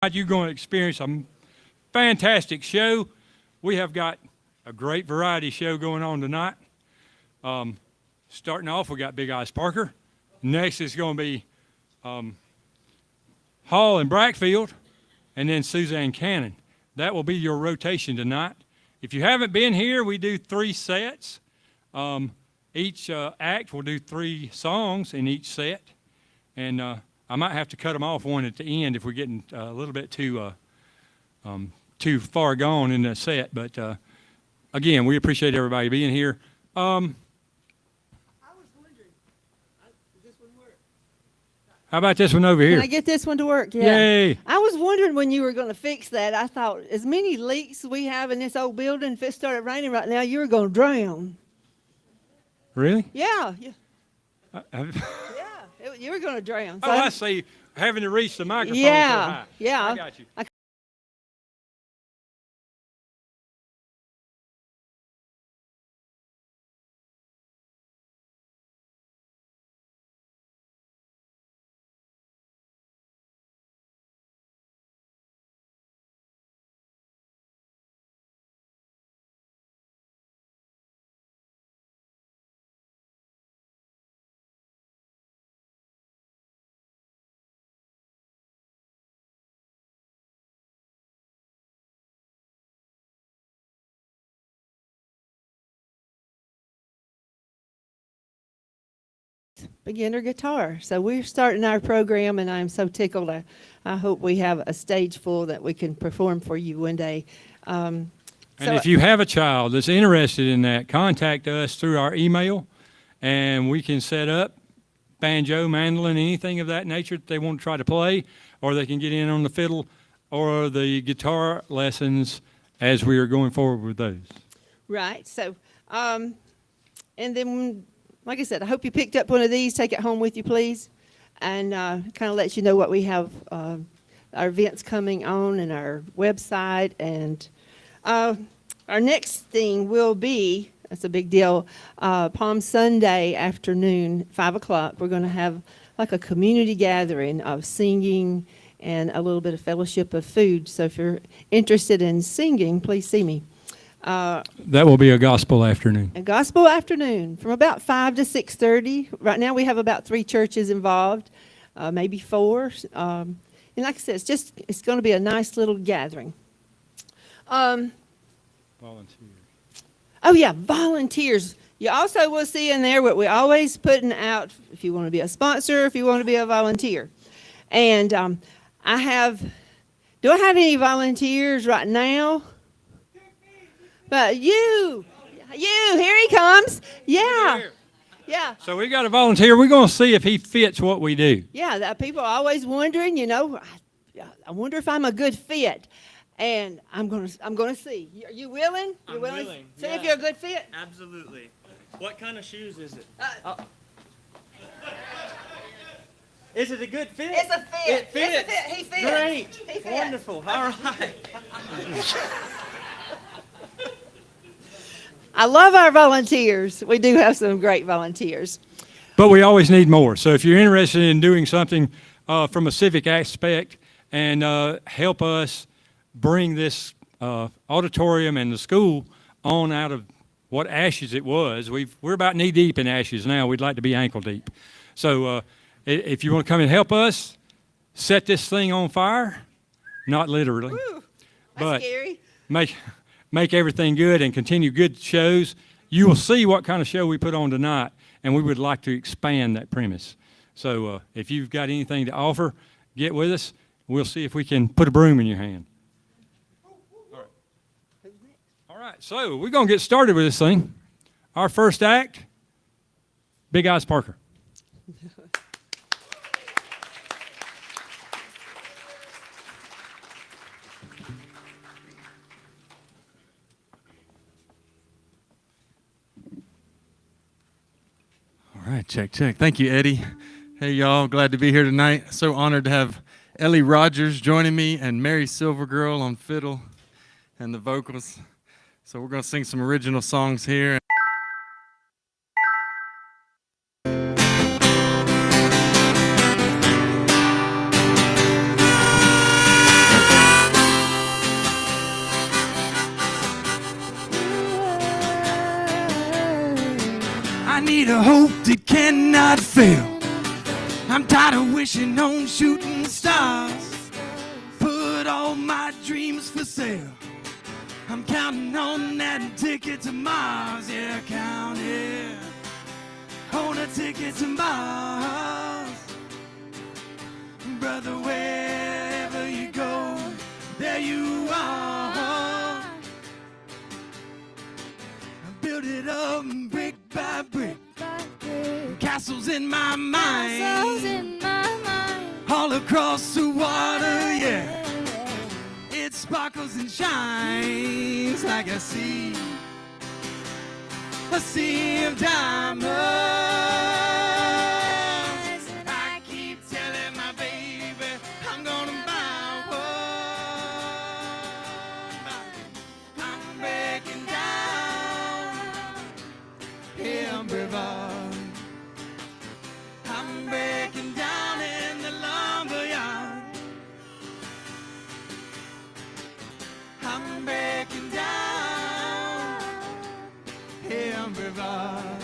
You're going to experience a fantastic show. We have got a great variety show going on tonight. Starting off, we got Big Eyes Parker. Next is going to be Hall and Brackfield, and then Suzanne Cannon. That will be your rotation tonight. If you haven't been here, we do 3 sets. Each act will do 3 songs in each set, and I might have to cut them off one at the end if we're getting a little bit too far gone in the set. But again, we appreciate everybody being here. I was wondering, does this one work? How about this one over here? Can I get this one to work? Yeah. Yay! I was wondering when you were going to fix that. I thought, as many leaks we have in this old building, if it started raining right now, you were going to drown. Really? Yeah. Yeah. Yeah. You were going to drown. So I see. Having to reach the microphone so yeah. high. Yeah. I got you. Beginner guitar. So we're starting our program, and I'm so tickled. I hope we have a stage full that we can perform for you one day. And if you have a child that's interested in that, contact us through our email, and we can set up banjo, mandolin, anything of that nature that they want to try to play, or they can get in on the fiddle or the guitar lessons as we are going forward with those. Right. So, and then, like I said, I hope you picked up one of these. Take it home with you, please, and kind of let you know what we have, our events coming on, and our website, and our next thing will be, that's a big deal, Palm Sunday afternoon, 5 o'clock. We're going to have like a community gathering of singing and a little bit of fellowship of food. So if you're interested in singing, please see me. That will be a gospel afternoon. A gospel afternoon from about 5 to 6:30. Right now we have about 3 churches involved, maybe 4. And like I said, it's going to be a nice little gathering. Volunteers. Oh yeah, volunteers. You also will see in there what we're always putting out if you want to be a sponsor, if you want to be a volunteer. And do I have any volunteers right now? But you, here he comes. Yeah. Yeah. So we got a volunteer. We're going to see if he fits what we do. Yeah, that people are always wondering, I wonder if I'm a good fit. And I'm going to see. Are you willing? You're I'm willing. See yeah. if you're a good fit? Absolutely. What kind of shoes is it? Is it a good fit? It's a fit. It fits. It's a fit. He fits. Great. He fits. Wonderful. All right. I love our volunteers. We do have some great volunteers. But we always need more. So if you're interested in doing something from a civic aspect and help us bring this auditorium and the school on out of what ashes it was. We're about knee deep in ashes now. We'd like to be ankle deep. So if you want to come and help us set this thing on fire, not literally, Woo, but scary. make everything good and continue good shows, you will see what kind of show we put on tonight, and we would like to expand that premise. So if you've got anything to offer, get with us. We'll see if we can put a broom in your hand. All right, so we're going to get started with this thing. Our first act, Big Eyes Parker. All right, check. Thank you, Eddie. Hey, y'all. Glad to be here tonight. So honored to have Ellie Rogers joining me and Mary Silvergirl on fiddle and the vocals. So we're going to sing some original songs here. need a hope that cannot fail. I'm tired of wishing on shooting stars. Put all my dreams for sale. I'm counting on that ticket to Mars. Yeah, counting on a ticket to Mars. Brother, wherever you go, there you are. I build it up brick by brick. Castles in my mind. All across the water, yeah. It sparkles and shines like a sea of diamonds. I keep telling my baby I'm gonna buy one. I'm breaking down in Brevard. I'm breaking down in the lumberyard. I'm breaking down in Brevard.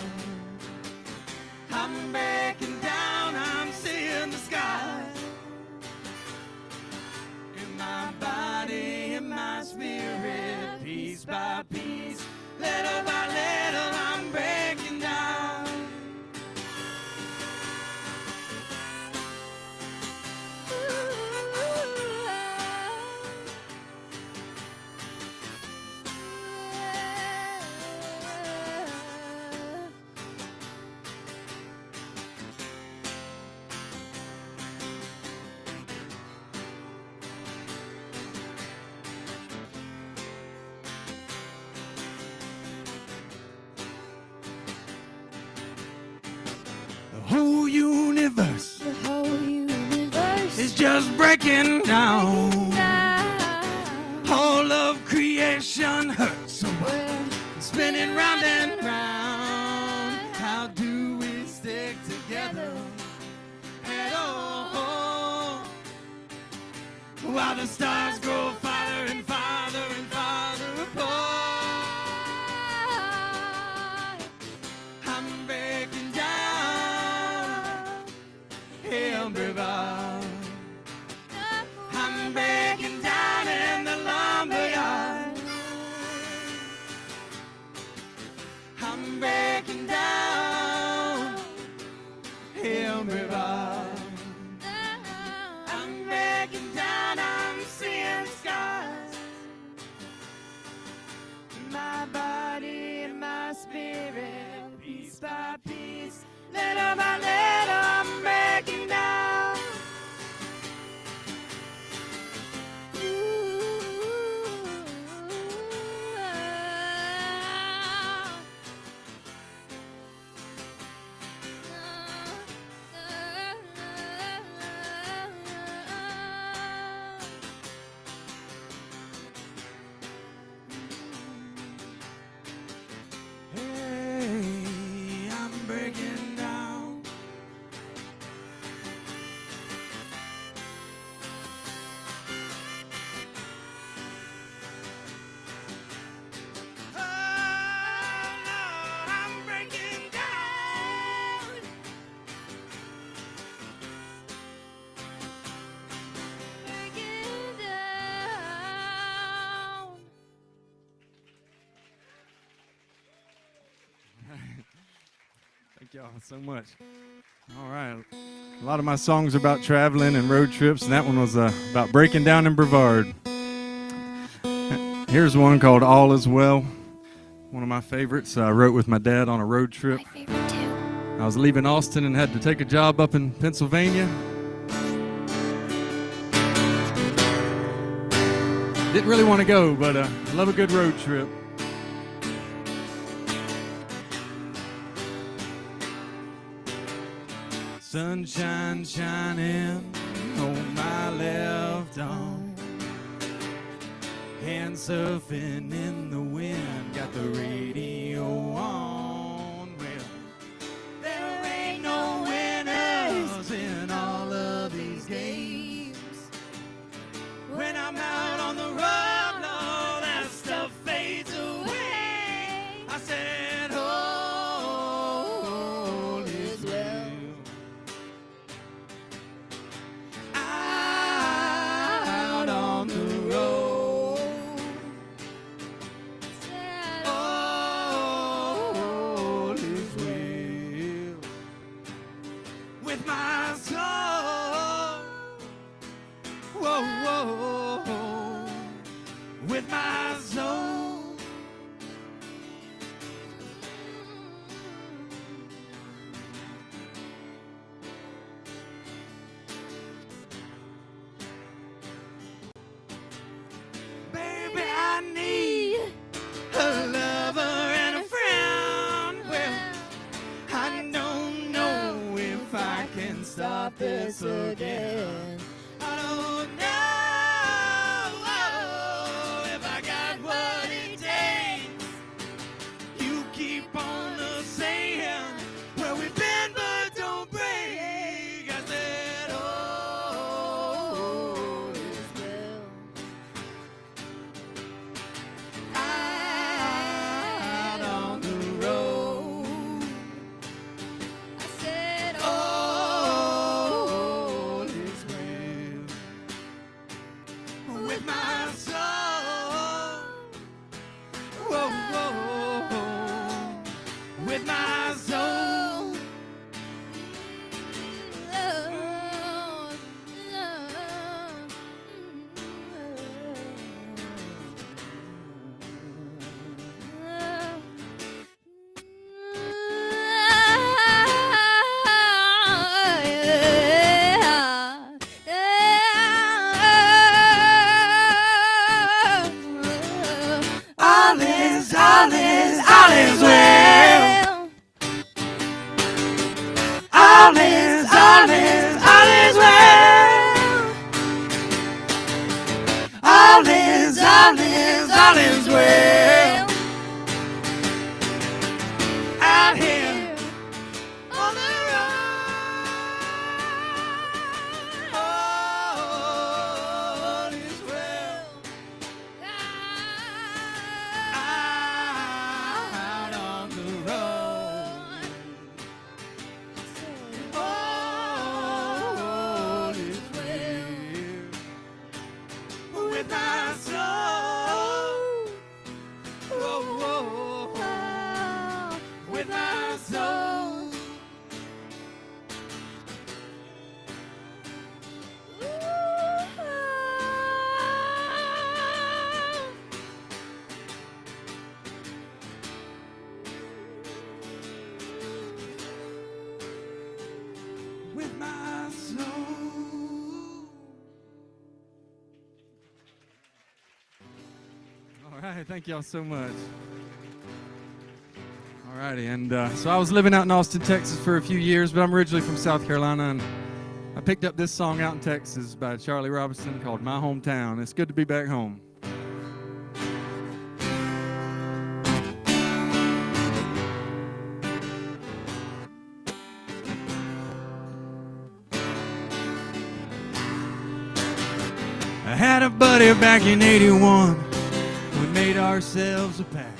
I'm breaking down, I'm seeing the skies. In my body, in my spirit, piece by piece, little by little, I'm breaking down. The whole universe is just breaking down. All of creation hurts so much, spinning round and round. How do we stick together at all? While the stars grow farther and farther and farther apart. I'm breaking down in Brevard. I'm breaking down in the lumberyard. I'm breaking down in Brevard. I'm breaking down, I'm seeing skies. My body and my spirit, piece by piece, little by little, I'm breaking down. Hey, I'm breaking down. Oh, Lord, I'm breaking down. Breaking down. Thank y'all so much. All right. A lot of my songs are about traveling and road trips, and that one was about breaking down in Brevard. Here's one called All Is Well. One of my favorites. I wrote with my dad on a road trip. My favorite too. I was leaving Austin and had to take a job up in Pennsylvania. Didn't really want to go, but I love a good road trip. Sunshine shining on my left arm, hand surfing in the wind, got the radio on. Well, there ain't no winners in all of these games. When I'm out on the road, all that stuff fades away. I said, oh, this again. I don't know if I got what it takes. You keep on saying where we've been, but don't break. I said, oh, is well. Out on the road. I said, all is well with my soul. Whoa, whoa, with my soul. All is well. All is well. All is well. Out here on the road. All is well. Out on the road. All is well with my soul. Whoa, whoa, with my soul. With my soul. All right, thank y'all so much. All righty, and so I was living out in Austin, Texas for a few years, but I'm originally from South Carolina, and I picked up this song out in Texas by Charlie Robinson called My Hometown. It's good to be back home. I had a buddy back in '81. We made ourselves a pact,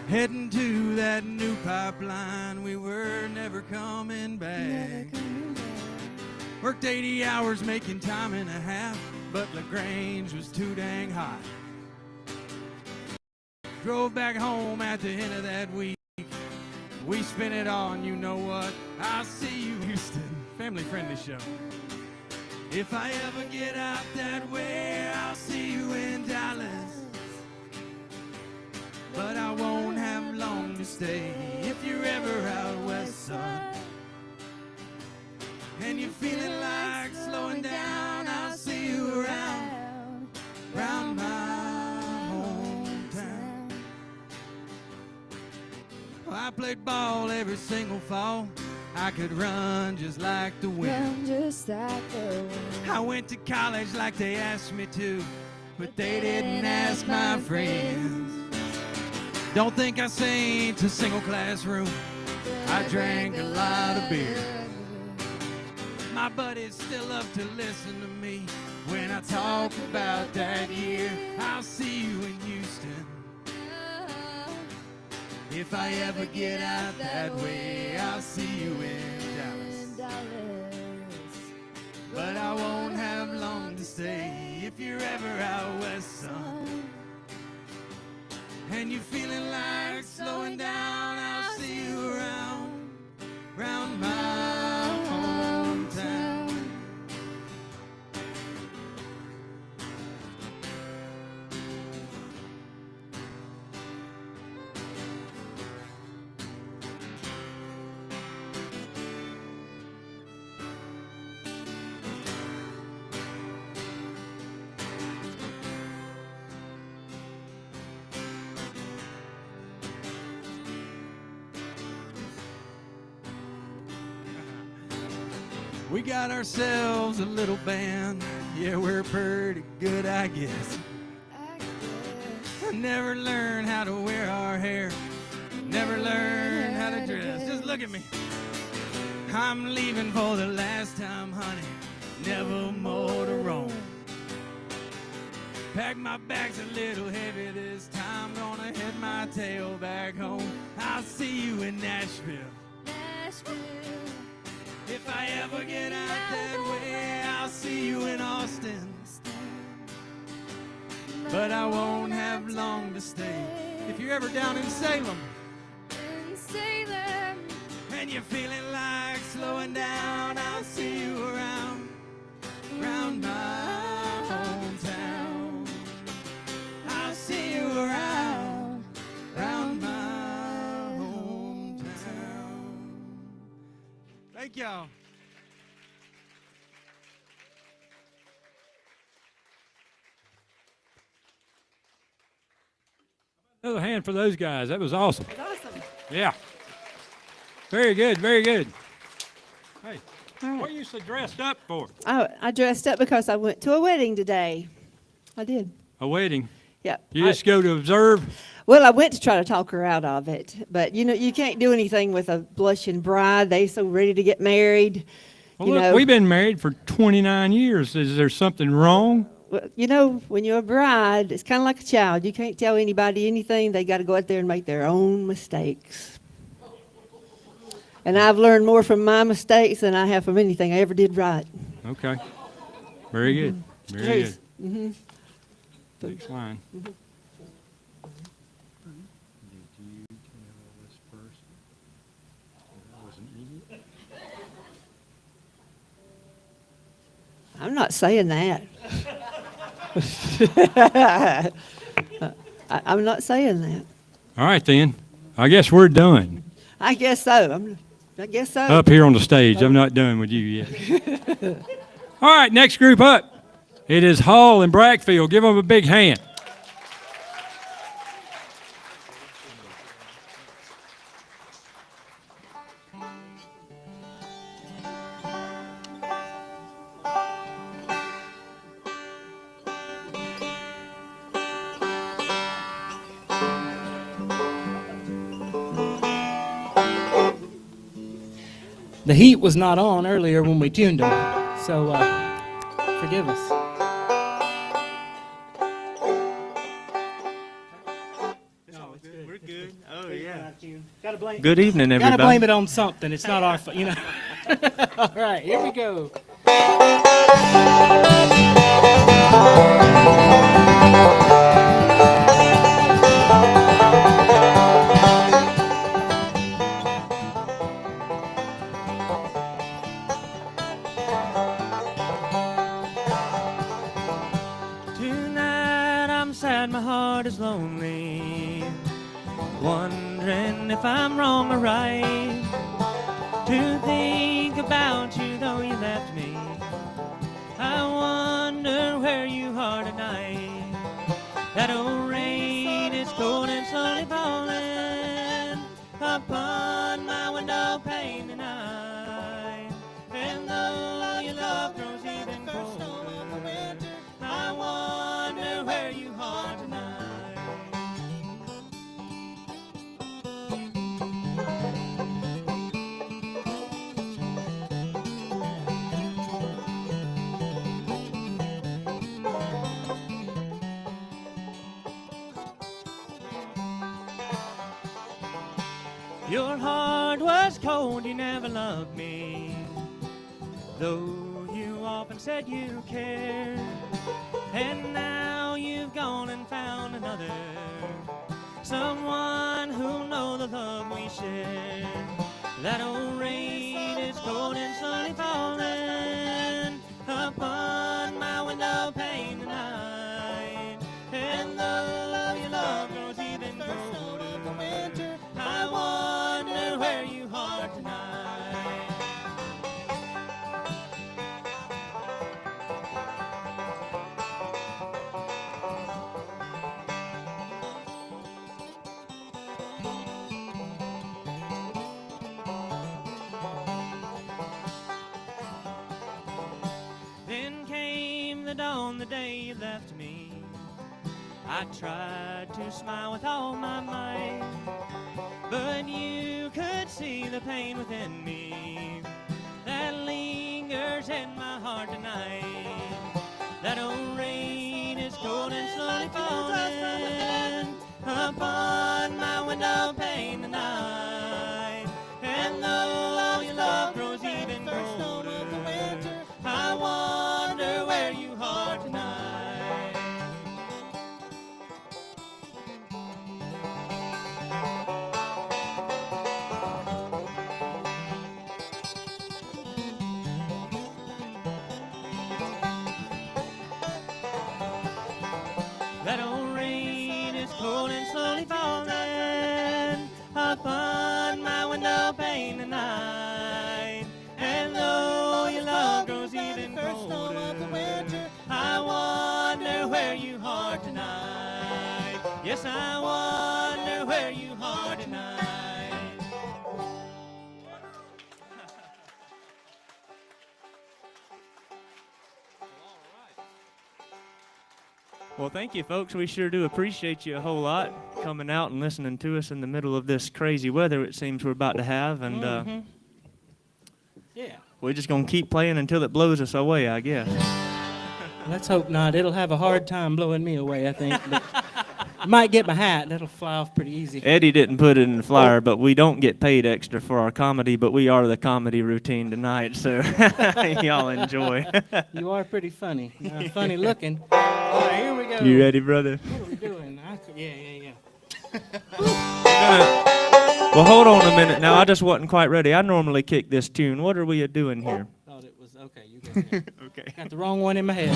heading to that new pipeline. We were never coming back. Worked 80 hours making time and a half, but LaGrange was too dang hot. Drove back home at the end of that week. We spent it on, you know what? I'll see you, Houston. Family friendly show. If I ever get out that way, I'll see you in Dallas. But I won't have long to stay if you're ever out west, son. And you're feeling like slowing down, I'll see you around my hometown. Well, I played ball every single fall. I could run just like the wind. I went to college like they asked me to, but they didn't ask my friends. Don't think I sang to single classroom. I drank a lot of beer. My buddies still love to listen to me when I talk about that year. I'll see you in Houston. If I ever get out that way, I'll see you in Dallas. But I won't have long to stay if you're ever out west, son. And you're feeling like slowing down, I'll see you around my hometown. We got ourselves a little band. Yeah, we're pretty good, I guess. Never learn how to wear our hair. Never learn how to dress. Just look at me. I'm leaving for the last time, honey. Never more to roam. Pack my bags a little heavy this time. Gonna head my tail back home. I'll see you in Nashville. If I ever get out that way, I'll see you in Austin. But I won't have long to stay. If you're ever down in Salem, and you're feeling like slowing down, I'll see you around my hometown. I'll see you around my hometown. Thank y'all. Another hand for those guys. That was awesome. Awesome. Yeah. Very good, very good. Hey, All right. what are you so dressed up for? Oh, I dressed up because I went to a wedding today. I did. A wedding. Yep. You just go to observe? Well, I went to try to talk her out of it, but you know, you can't do anything with a blushing bride. They so ready to get married. Well, You look, know- we've been married for 29 years. Is there something wrong? Well, you know, when you're a bride, it's kind of like a child. You can't tell anybody anything. They got to go out there and make their own mistakes. And I've learned more from my mistakes than I have from anything I ever did right. Okay. Very good. Very good. Mm-hmm. Next line. I'm not saying that. I'm not saying that. All right, then. I guess we're done. I guess so. I guess so. Up here on the stage. I'm not done with you yet. All right, next group up. It is Hall and Brackfield. Give them a big hand. The heat was not on earlier when we tuned them, so forgive us. We're good. Oh, yeah. Gotta blame. Good evening, Gotta everybody. blame it on something. It's not our fault, you know. All right, here we go. Tonight I'm sad, my heart is lonely, wondering if I'm wrong or right to think about you though you left me. I wonder where you are tonight. That old rain is cold and slowly falling upon my window pane tonight. And though your love grows even colder, I wonder where you are tonight. Your heart was cold, you never loved me, though you often said you cared. And now you've gone and found another, someone who'll know the love we share. That old rain is cold and slowly falling upon my window pane tonight. And though your love grows even colder for winter, I wonder where you are tonight. good on the day you left me. I tried to smile with all my might, but you could see the pain within me that lingers in my heart tonight. That old rain is cold and slowly falling upon my window pane tonight. And though your love grows even colder, I wonder where you are tonight. That old rain is cold and slowly falling upon my window pane tonight. And though your love grows even colder, I wonder where you are tonight. Yes, I wonder where you are tonight. Well, thank you, folks. We sure do appreciate you a whole lot coming out and listening to us in the middle of this crazy weather it seems we're about to have. And Yeah. we're just going to keep playing until it blows us away, I guess. Let's hope not. It'll have a hard time blowing me away, I think. But might get my hat. That'll fly off pretty easy. Eddie didn't put it in the flyer, but we don't get paid extra for our comedy, but we are the comedy routine tonight, so y'all enjoy. You are pretty funny. Funny looking. All right, here we go. You ready, brother? What are we doing? Yeah. Well, hold on a minute now. I just wasn't quite ready. I normally kick this tune. What are we doing here? Thought it was okay. You got it. Okay. Got the wrong one in my head.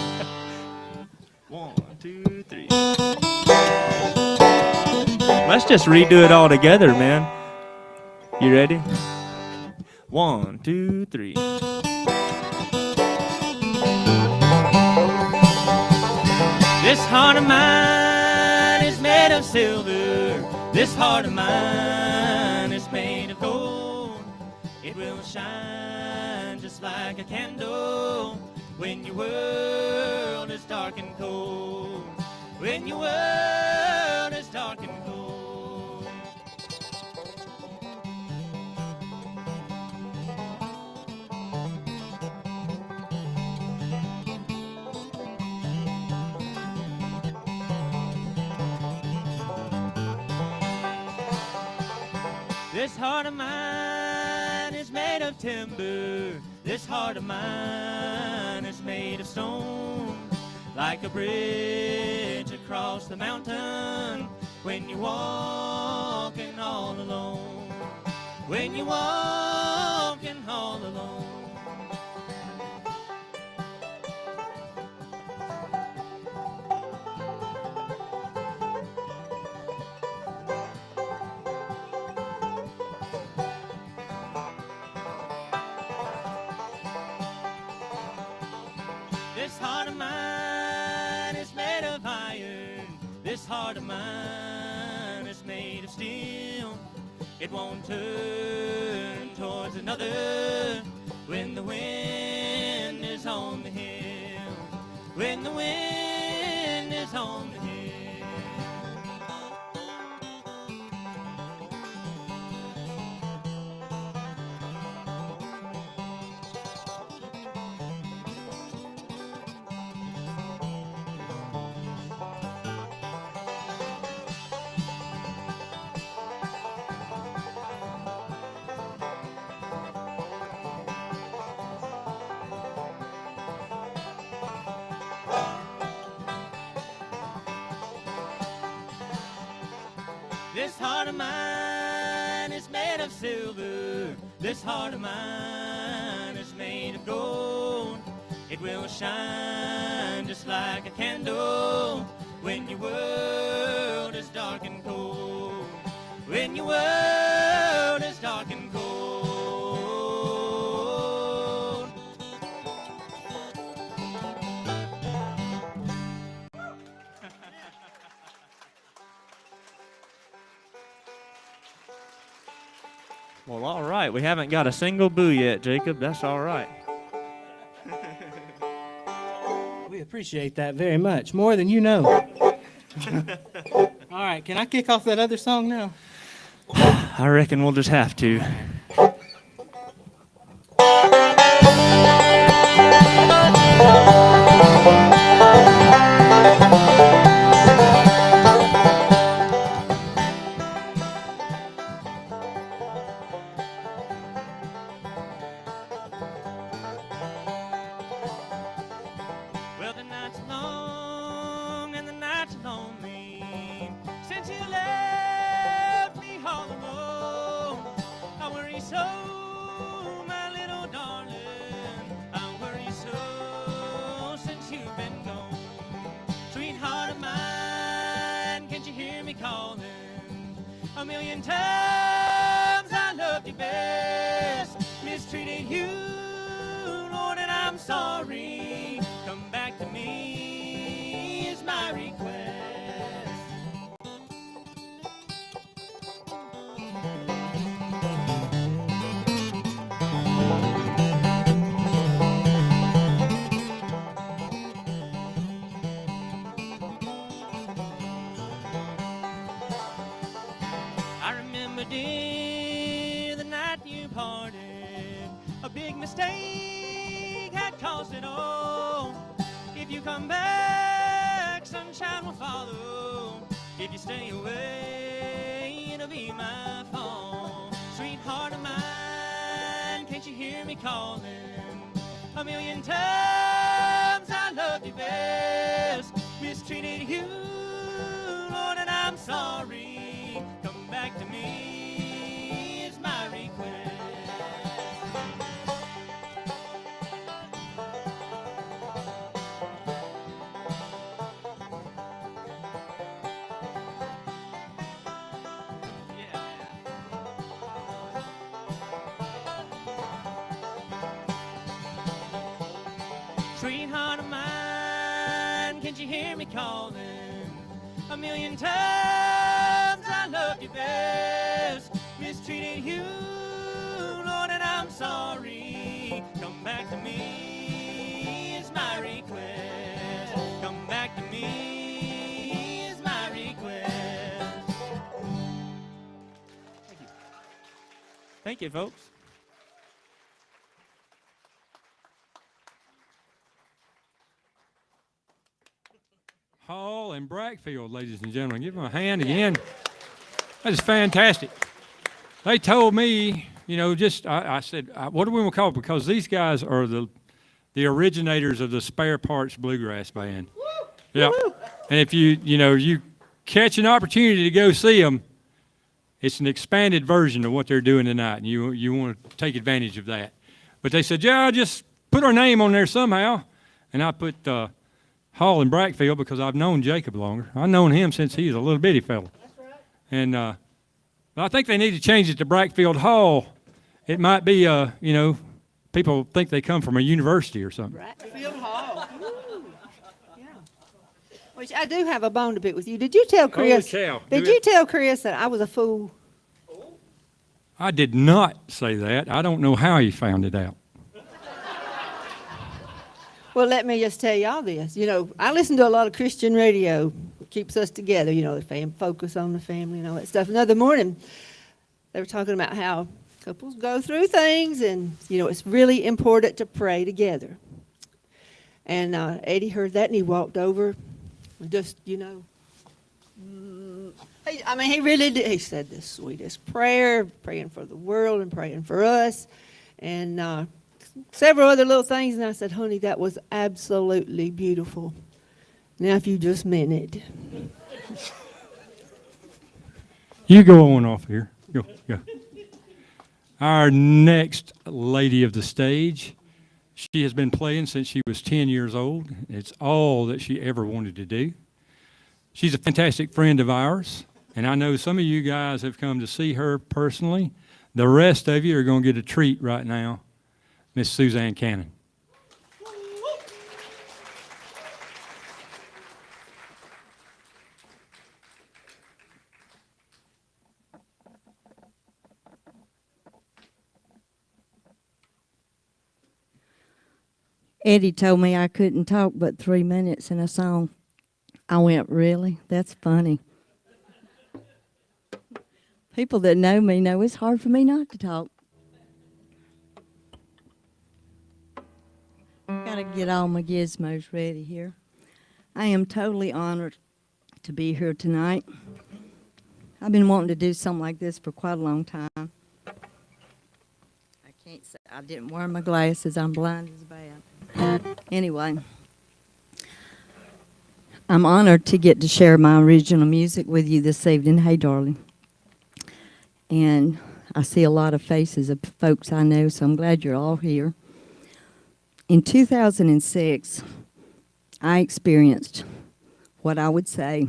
1, 2, 3. Let's just redo it all together, man. You ready? 1, 2, 3. This heart of mine is made of silver. This heart of mine is made of gold. It will shine just like a candle when your world is dark and cold. When your world is dark and cold. This heart of mine is made of timber. This heart of mine is made of stone. Like a bridge across the mountain when you're walking all alone. When you're walking all alone. This heart of mine is made of iron. This heart of mine is made of steel. It won't turn towards another when the wind is on the hill. When the wind is on the hill. This heart of mine is made of silver. This heart of mine is made of gold. It will shine just like a candle when your world is dark and cold. When your world is dark and cold. Well, all right. We haven't got a single boo yet, Jacob. That's all right. We appreciate that very much, more than you know. All right, can I kick off that other song now? I reckon we'll just have to. Well, the night's long and the night's lonely since you left me all alone. I worry so, my little darling. I worry so since you've been gone. Sweetheart of mine, can't you hear me calling? A million times I loved you best, mistreated you, Lord, and I'm sorry. Come back to me is my request. I remember, dear, the night you parted. A big mistake had caused it all. If you come back, sunshine will follow. If you stay away, it'll be my fault. Sweetheart of mine, can't you hear me calling? A million times I loved you best, mistreated you, Lord, and I'm sorry. Come back to me is my request. Sweetheart of mine, can't you hear me calling? A million times I loved you best, mistreated you, Lord, and I'm sorry. Come back to me is my request. Come back to me is my request. Thank you. Thank you, folks. Hall and Brackfield, ladies and gentlemen. Give them a hand again. That is fantastic. They told me, you know, I said, what do we want to call it? Because these guys are the originators of the Spare Parts Bluegrass Band. Yeah. And if you catch an opportunity to go see them, it's an expanded version of what they're doing tonight, and you want to take advantage of that. But they said, yeah, just put our name on there somehow. And I put Hall and Brackfield because I've known Jacob longer. I've known him since he was a little bitty fella. That's right. And but I think they need to change it to Brackfield Hall. It might be, people think they come from a university or something. Brackfield Hall. Ooh. Yeah. Which I do have a bone to pick with you. Did you tell Chris? Holy cow. Did you tell Chris that I was a fool? I did not say that. I don't know how he found it out. Well, let me just tell y'all this. You know, I listen to a lot of Christian radio. It keeps us together, the focus on the family and all that stuff. Another morning, they were talking about how couples go through things and, it's really important to pray together. And Eddie heard that and he walked over and just, he really did. He said the sweetest prayer, praying for the world and praying for us. And several other little things, and I said, honey, that was absolutely beautiful. Now, if you just meant it. You go on off here. Go. Our next lady of the stage, she has been playing since she was 10 years old. It's all that she ever wanted to do. She's a fantastic friend of ours, and I know some of you guys have come to see her personally. The rest of you are going to get a treat right now. Miss Suzanne Cannon. Eddie told me I couldn't talk but 3 minutes in a song. I went, really? That's funny. People that know me know it's hard for me not to talk. Gotta get all my gizmos ready here. I am totally honored to be here tonight. I've been wanting to do something like this for quite a long time. I can't say I didn't wear my glasses. I'm blind as a bat. Anyway, I'm honored to get to share my original music with you this evening. Hey, darling. And I see a lot of faces of folks I know, so I'm glad you're all here. In 2006, I experienced what I would say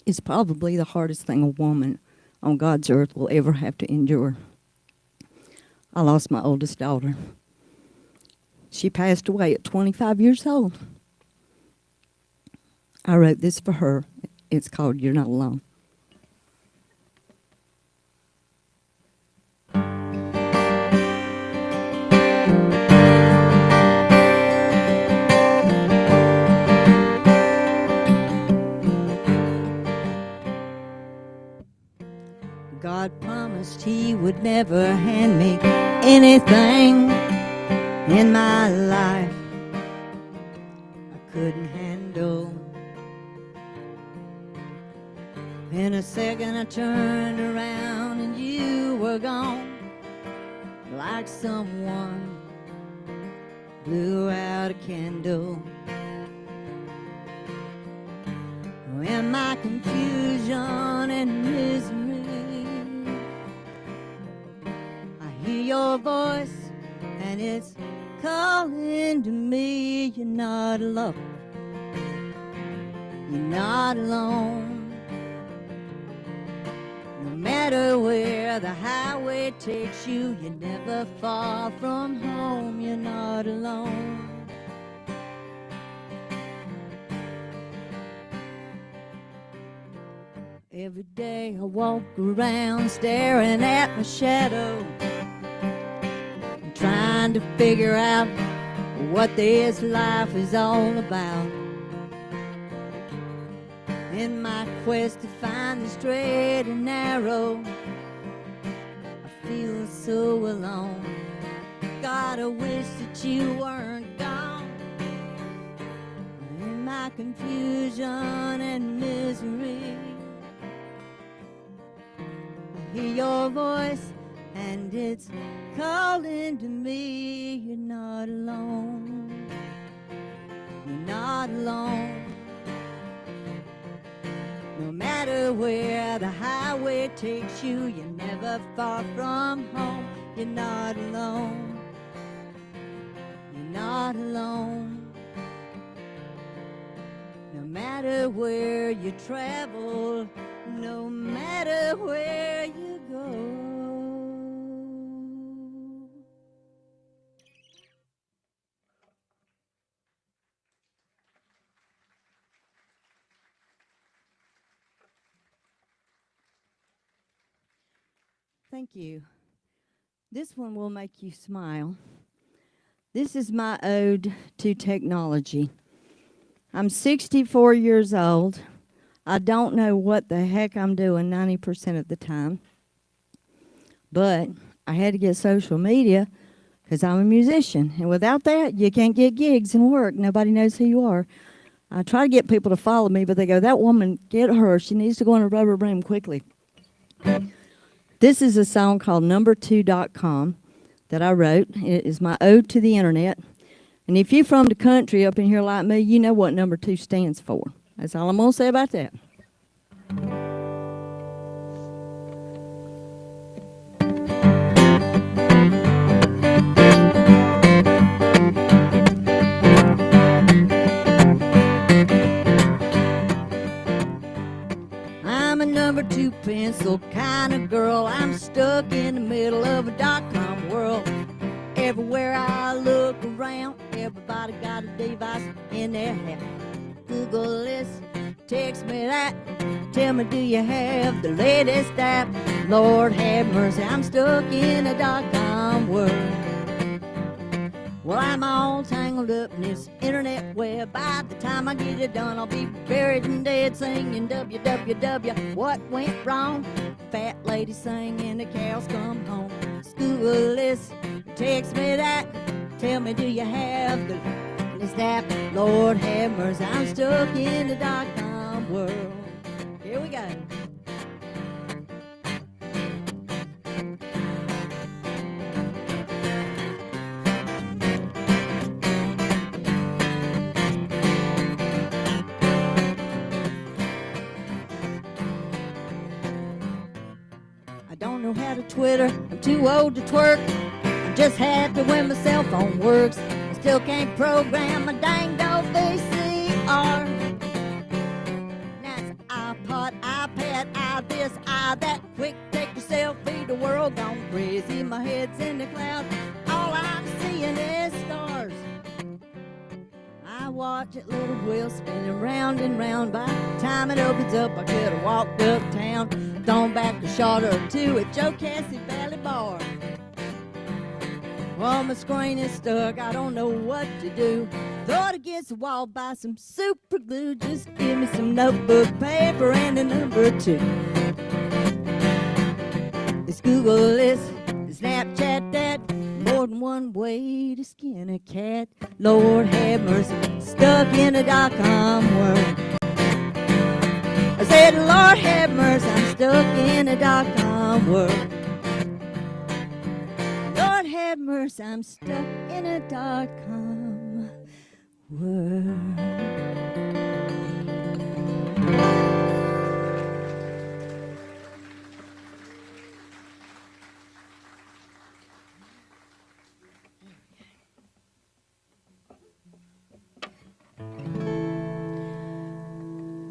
is probably the hardest thing a woman on God's earth will ever have to endure. I lost my oldest daughter. She passed away at 25 years old. I wrote this for her. It's called You're Not Alone. God promised He would never hand me anything in my life I couldn't handle. In a second I turned around and you were gone, like someone blew out a candle. In my confusion and misery, I hear your voice and it's calling to me. You're not alone. You're not alone. No matter where the highway takes you, you're never far from home. You're not alone. Every day I walk around staring at my shadow, trying to figure out what this life is all about. In my quest to find the straight and narrow, I feel so alone. God, I wish that you weren't gone. In my confusion and misery, I hear your voice and it's calling to me. You're not alone. You're not alone. No matter where the highway takes you, you're never far from home. You're not alone. You're not alone. No matter where you travel, no matter where you go. Thank you. This one will make you smile. This is my ode to technology. I'm 64 years old. I don't know what the heck I'm doing 90% of the time. But I had to get social media because I'm a musician. And without that, you can't get gigs and work. Nobody knows who you are. I try to get people to follow me, but they go, that woman, get her. She needs to go on a rubber room quickly. This is a song called Number2.com that I wrote. It is my ode to the internet. And if you're from the country up in here like me, you know what number 2 stands for. That's all I'm going to say about that. I'm a number 2 pencil kind of girl. I'm stuck in the middle of a dot-com world. Everywhere I look around, everybody got a device in their hand. Google this, text me that, tell me, do you have the latest app? Lord have mercy, I'm stuck in a dot-com world. Well, I'm all tangled up in this internet web. By the time I get it done, I'll be buried and dead singing WWW. What went wrong? Fat lady singing, the cows come home. School list, text me that. Tell me, do you have the latest app? Lord have mercy, I'm stuck in the .com world. Here we go. I don't know how to Twitter, I'm too old to twerk. I'm just happy when my cell phone works. I still can't program my dang old VCR. Now it's iPod, iPad, I this, I that. Quick, take your selfie, the world gone crazy. My head's in the cloud, all I'm seeing is stars. I watch that little wheel spinning round and round. By the time it opens up, I could have walked uptown, gone back a shot or two at Joe Cassie Valley Bar. Well, my screen is stuck, I don't know what to do. Throw it against the wall, buy some super glue. Just give me some notebook paper and a number 2. It's Google this, it's Snapchat that. More than one way to skin a cat. Lord have mercy, stuck in a .com world. I said, Lord have mercy, I'm stuck in a .com world. Lord have mercy, I'm stuck in a .com world.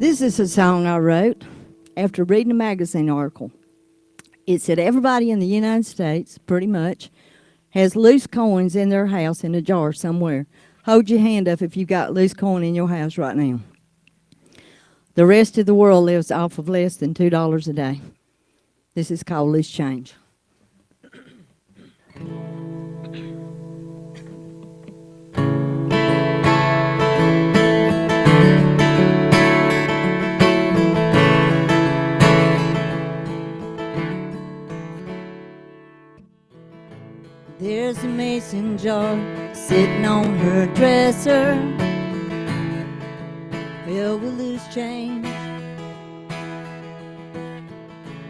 This is a song I wrote after reading a magazine article. It said everybody in the United States, pretty much, has loose coins in their house in a jar somewhere. Hold your hand up if you've got loose coin in your house right now. The rest of the world lives off of less than $2 a day. This is called loose change. There's a mason jar sitting on her dresser, filled with loose change.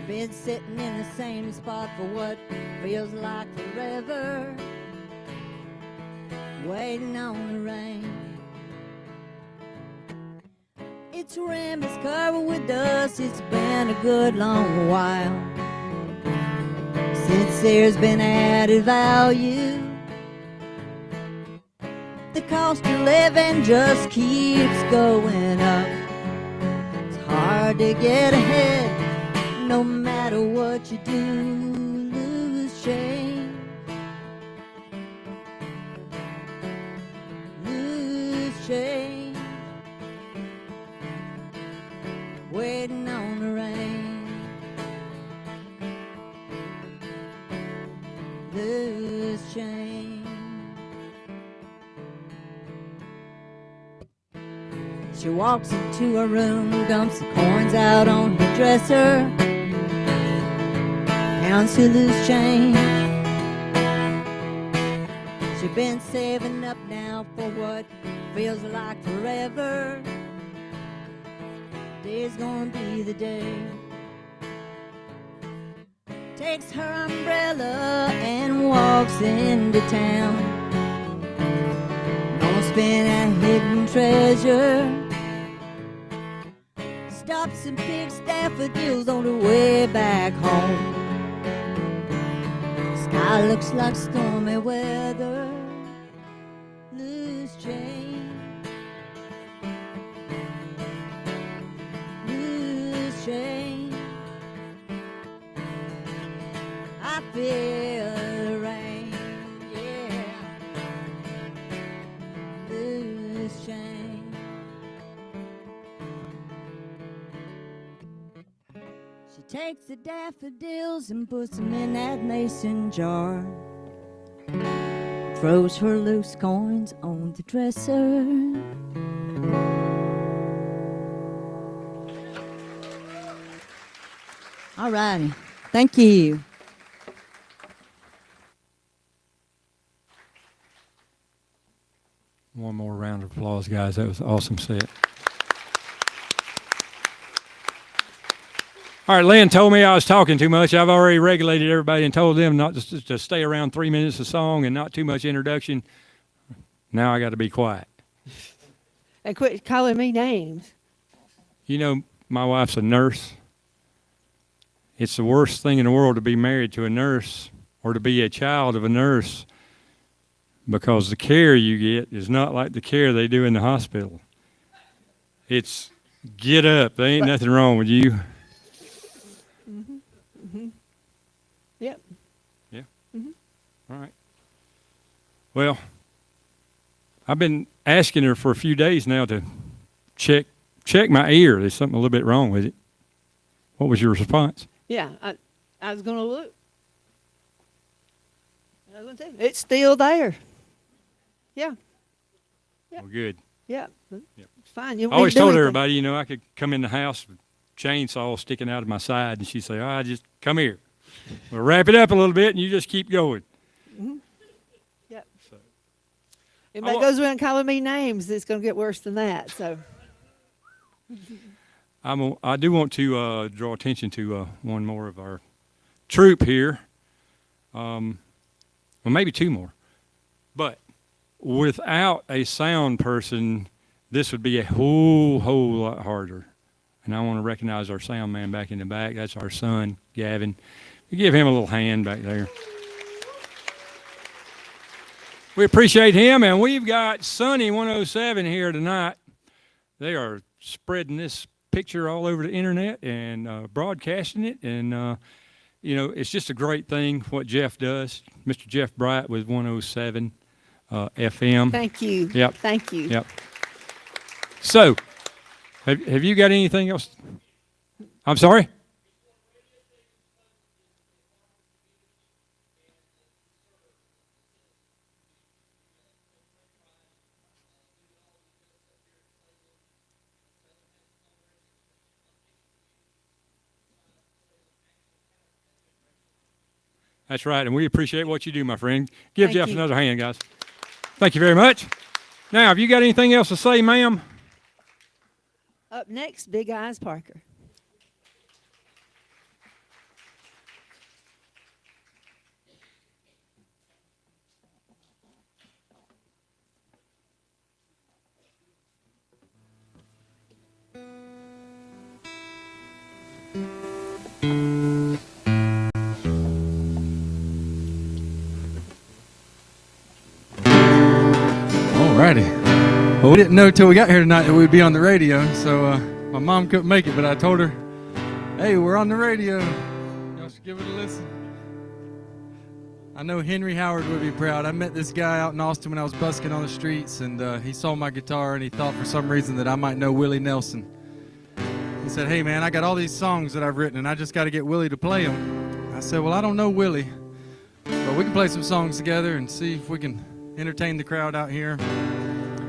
Been sitting in the same spot for what feels like forever, waiting on the rain. Its rim is covered with dust, it's been a good long while since there's been added value. The cost of living just keeps going up. It's hard to get ahead no matter what you do. Lose change, lose change, waiting on the rain. Lose change. She walks into her room, dumps the coins out on her dresser, counts her loose change. She's been saving up now for what feels like forever. Today's gonna be the day. Takes her umbrella and walks into town. Gonna spend a hidden treasure. Stops and picks daffodils on the way back home. Sky looks like stormy weather. Loose change, loose change. I feel the rain, yeah. Loose change. She takes the daffodils and puts them in that mason jar. throws her loose coins on the dresser. All righty. Thank you. One more round of applause, guys. That was an awesome set. All right, Lynn told me I was talking too much. I've already regulated everybody and told them not to stay around 3 minutes a song and not too much introduction. Now I got to be quiet. And quit calling me names. You know, my wife's a nurse. It's the worst thing in the world to be married to a nurse or to be a child of a nurse, because the care you get is not like the care they do in the hospital. It's get up. There ain't nothing wrong with you. Mm-hmm. Mm-hmm. Yep. Yeah. Mm-hmm. All right. Well, I've been asking her for a few days now to check my ear. There's something a little bit wrong with it. What was your response? Yeah, I was going to look. It's still there. Yeah. Yeah. Well, good. Yeah. Yep. It's fine. I always told everybody, you know, I could come in the house with chainsaw sticking out of my side, and she'd say, just come here. We'll wrap it up a little bit, and you just keep going. Mm-hmm. Yep. So, If that goes around calling me names, it's going to get worse than that. So. I do want to draw attention to one more of our troop here. Well, maybe two more. But without a sound person, this would be a whole lot harder. And I want to recognize our sound man back in the back. That's our son, Gavin. We give him a little hand back there. We appreciate him, and we've got Sunny 107 here tonight. They are spreading this picture all over the internet and broadcasting it, and you know, it's just a great thing what Jeff does. Mr. Jeff Bright with 107 FM. Thank you. Yep. Thank you. Yep. So, have you got anything else? I'm sorry? That's right, and we appreciate what you do, my friend. Give Thank Jeff you. another hand, guys. Thank you very much. Now, have you got anything else to say, ma'am? Up next, Big Eyes Parker. Alrighty. Well, we didn't know till we got here tonight that we'd be on the radio, so my mom couldn't make it, but I told her, hey, we're on the radio. Y'all should give it a listen. I know Henry Howard would be proud. I met this guy out in Austin when I was busking on the streets, and he saw my guitar, and he thought for some reason that I might know Willie Nelson. He said, hey, man, I got all these songs that I've written, and I just got to get Willie to play them. I said, well, I don't know Willie, but we can play some songs together and see if we can entertain the crowd out here.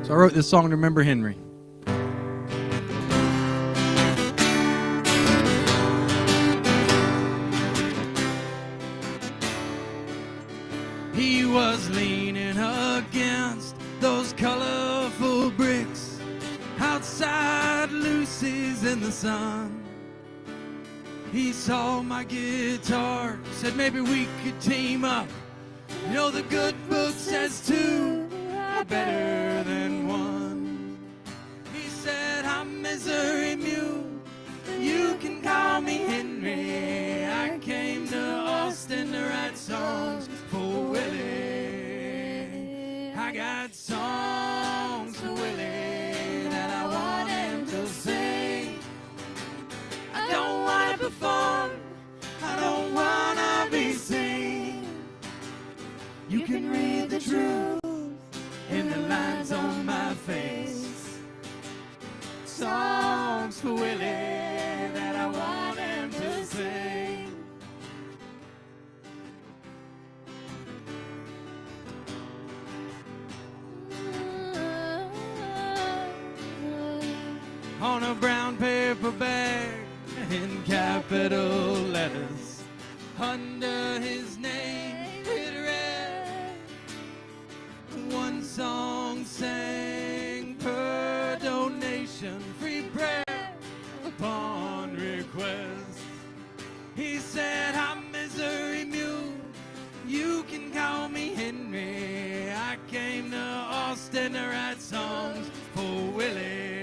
So I wrote this song to remember Henry. He was leaning against those colorful bricks outside Lucy's in the sun. He saw my guitar, said maybe we could team up. You know the good book says two are better than one. He said, I'm Missouri Mule, you can call me Henry. I came to Austin to write songs for Willie. I got songs for Willie that I want him to sing. I don't want to perform, I don't want to be seen. You can read the truth in the lines on my face. Songs for Willie that I want him to sing. on a brown paper bag in capital letters. Under his name it read, one song sang per donation, free prayer upon request. He said, I'm Missouri Mule, you can call me Henry. I came to Austin to write songs for Willie.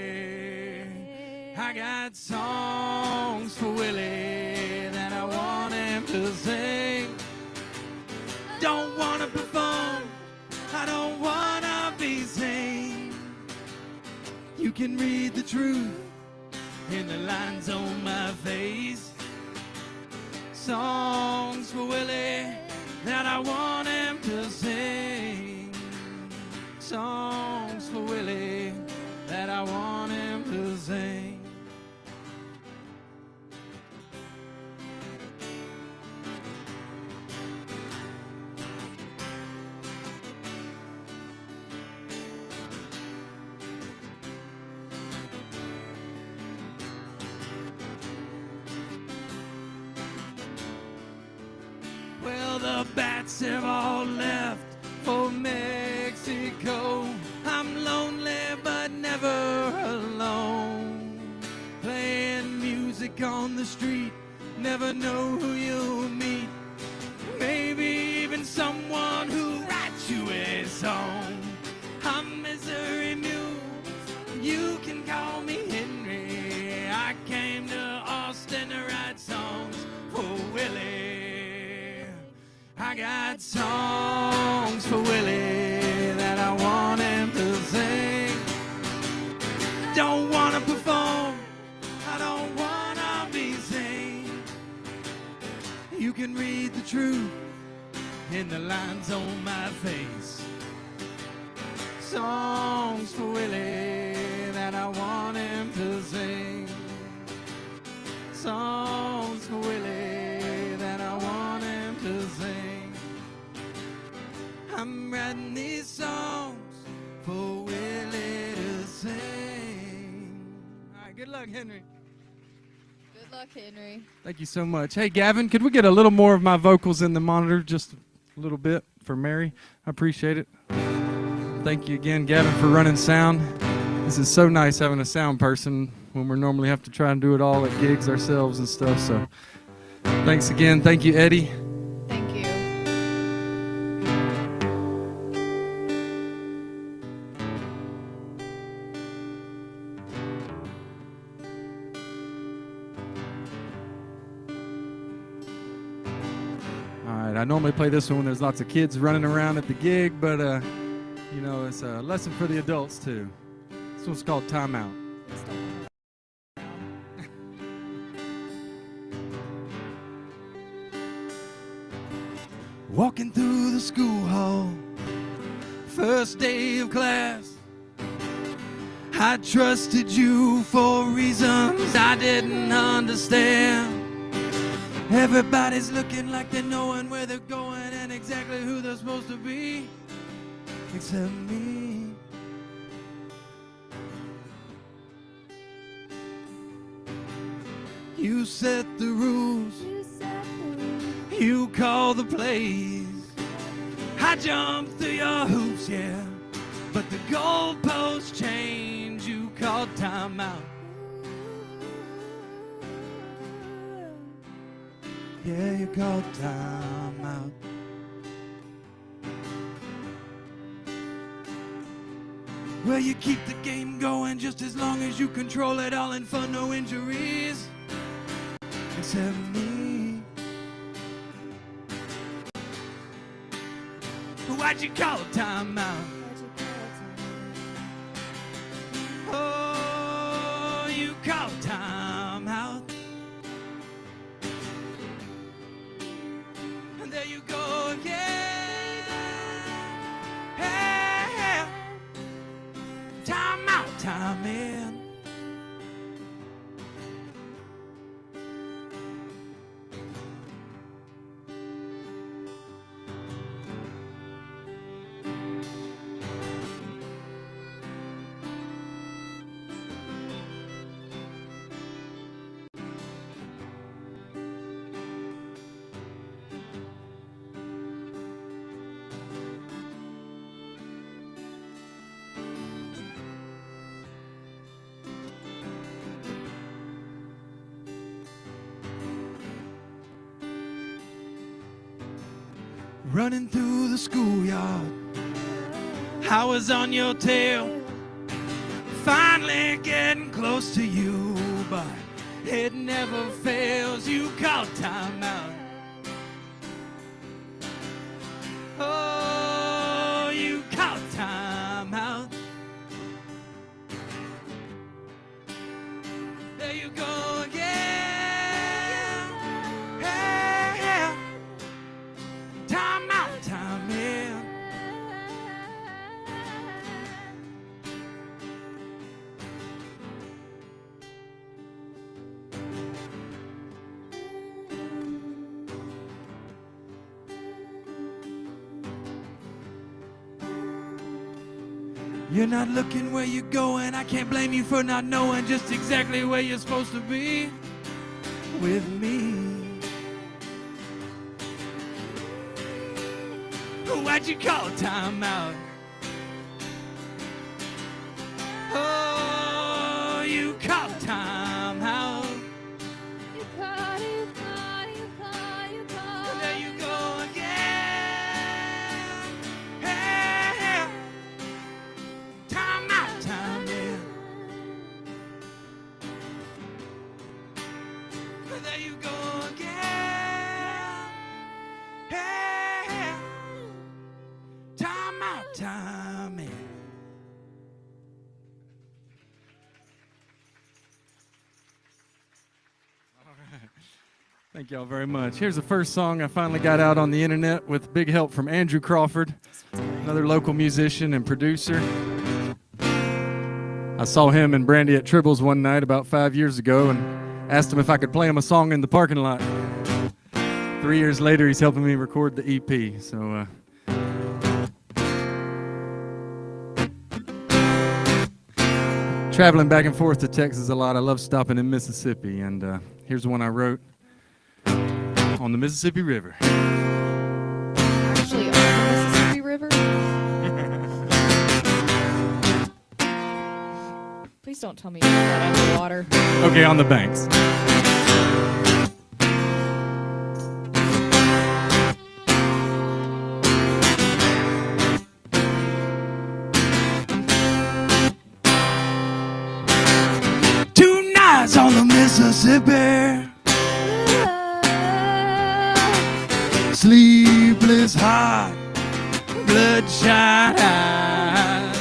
I got songs for Willie that I want him to sing. Don't want to perform, I don't want to be seen. You can read the truth in the lines on my face. Songs for Willie that I want him to sing. Songs for Willie that I want him to sing. Well, the bats have all left for Mexico. I'm lonely but never alone. Playing music on the street, never know who you'll meet. Maybe even someone who writes you a song. I'm Missouri Mule, you can call me Henry. I came to Austin to write songs for Willie. I got songs for Willie that I want him to sing. Don't want to perform, I don't want to be seen. You can read the truth in the lines on my face. Songs for Willie that I want him to sing. Songs for Willie that I want him to sing. I'm writing these songs for Willie to sing. All right, good luck, Henry. Good luck, Henry. Thank you so much. Hey, Gavin, could we get a little more of my vocals in the monitor, just a little bit for Mary? I appreciate it. Thank you again, Gavin, for running sound. This is so nice having a sound person when we normally have to try and do it all at gigs ourselves and stuff. So thanks again. Thank you, Eddie. Thank you. All right, I normally play this one when there's lots of kids running around at the gig, but you know, it's a lesson for the adults too. This one's called Time Out. Walking through the school hall, first day of class, I trusted you for reasons I didn't understand. Everybody's looking like they're knowing where they're going and exactly who they're supposed to be, except me. You set the rules, you call the plays. I jumped through your hoops, yeah, but the goalposts change. You called time out. Yeah, you called time out. Well, you keep the game going just as long as you control it, all in fun, no injuries, except me. Why'd you call time out? Oh, you called time out. And there you go again. Hey, time out, time in. running through the schoolyard. I was on your tail, finally getting close to you, but it never fails. You call time out. Oh, you call time out. There you go again. Hey, yeah. Time out, time in. You're not looking where you're going. I can't blame you for not knowing just exactly where you're supposed to be with me. Why'd you call time out? Oh, you call time out. You call, you call, you call, you call. There you go again. Hey, time out, time in. There you go again. Hey, time out, time in. Thank y'all very much. Here's the first song I finally got out on the internet with big help from Andrew Crawford, another local musician and producer. I saw him and Brandy at Tribbles one night about 5 years ago and asked him if I could play him a song in the parking lot. 3 years later, he's helping me record the EP. So, traveling back and forth to Texas a lot. I love stopping in Mississippi, and here's the one I wrote on the Mississippi River. Actually, on the Mississippi River. Please don't tell me you got that underwater. Okay, on the banks. Two nights on the Mississippi, sleepless heart, bloodshot eyes,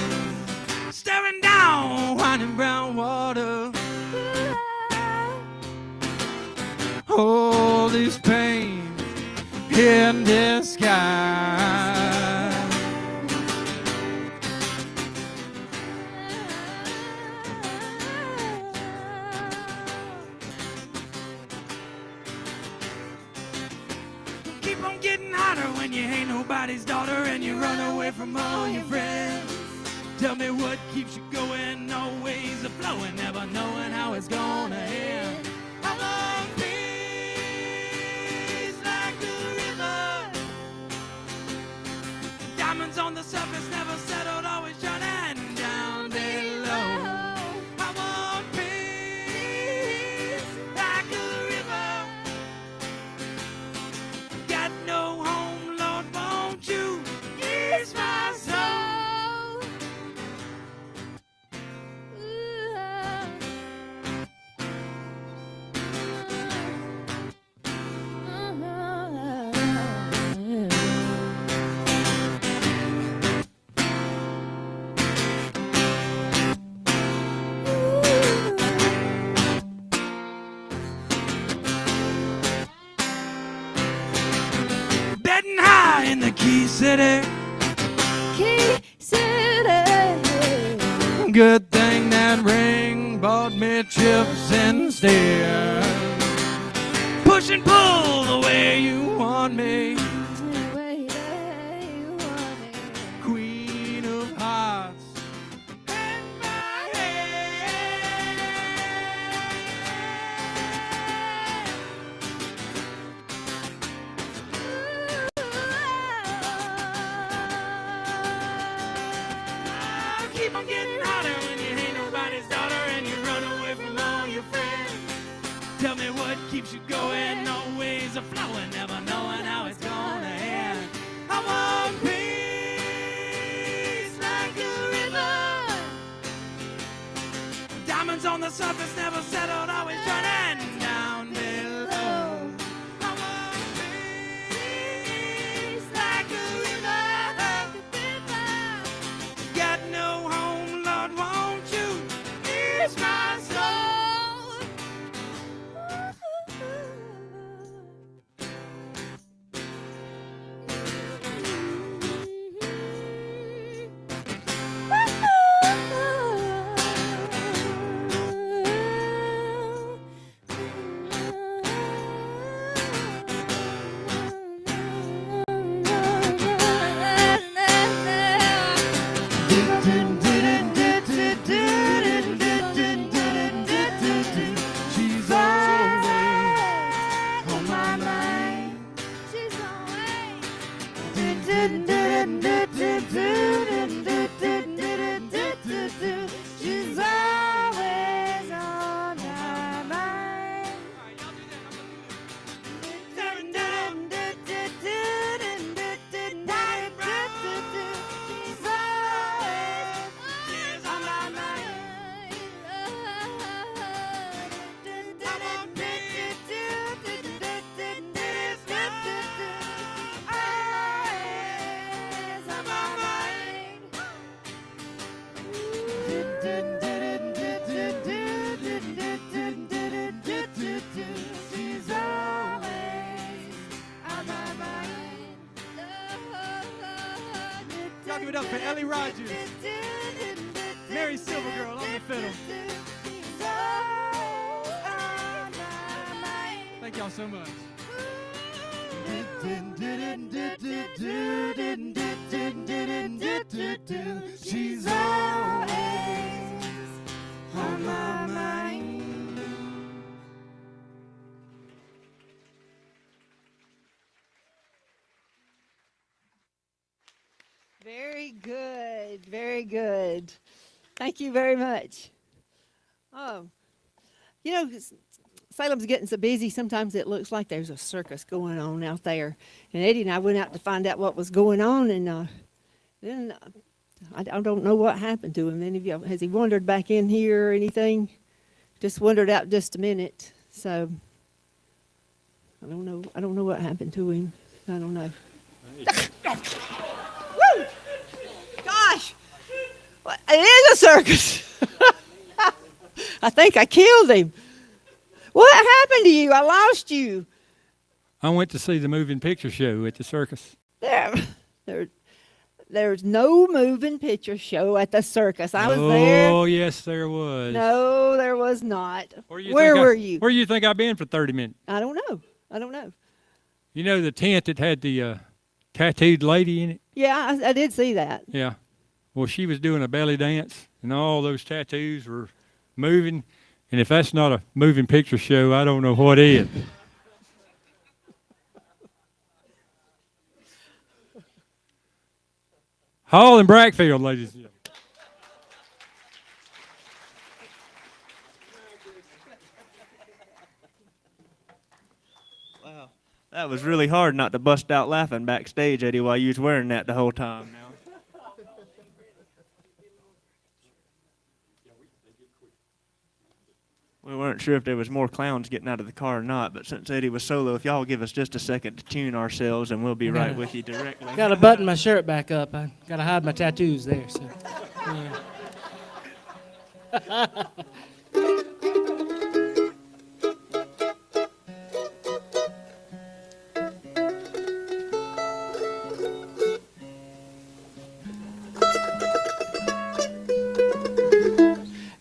staring down winding brown water. All this pain in disguise. Keep on getting hotter when you ain't nobody's daughter and you run away from all your friends. Tell me what keeps you going, always a-flowing, never knowing how it's gonna end. I want peace like the river. Diamonds on the surface, never settled, always shining down below. I want peace like a river. Got no home, Lord, won't you ease my soul? Betting high in the Key City. Key City. Good thing that ring bought me chips instead. Push and pull the way you want me. Queen of Hearts. In my head. Keep on getting hotter when you ain't nobody's daughter and you run away from all your friends. Tell me what keeps you going, always a-flowing, never knowing how it's gonna end. I surface never settled, always running down below. I wanna be like a river. Got no home, Lord, won't you ease my soul? She's always on my mind. She's always She's always on my mind. She's on my mind. Always on my mind. She's always on my mind. Y'all give it up for Ellie Rogers, Mary Silvergirl on the fiddle. Thank y'all so much. She's always on my mind. Very good, very good. Thank you very much. Oh, you know, Salem's getting so busy, sometimes it looks like there's a circus going on out there. And Eddie and I went out to find out what was going on, and then I don't know what happened to him. Any of y'all, has he wandered back in here or anything? Just wandered out just a minute. So I don't know what happened to him. I don't know. Woo! Gosh, it is a circus. I think I killed him. What happened to you? I lost you. I went to see the moving picture show at the circus. There's no moving picture show at the circus. I was there. Oh, yes, there was. No, there was not. Where were you? Where you think I've been for 30 minutes? I don't know. You know the tent that had the tattooed lady in it? Yeah, I did see that. Yeah. Well, she was doing a belly dance, and all those tattoos were moving. And if that's not a moving picture show, I don't know what is. Hall and Brackfield, ladies and gentlemen. Wow. That was really hard not to bust out laughing backstage, Eddie, while you was wearing that the whole time now. We weren't sure if there was more clowns getting out of the car or not, but since Eddie was solo, if y'all give us just a second to tune ourselves, and we'll be right with you directly. Got to button my shirt back up. I got to hide my tattoos there. So, yeah.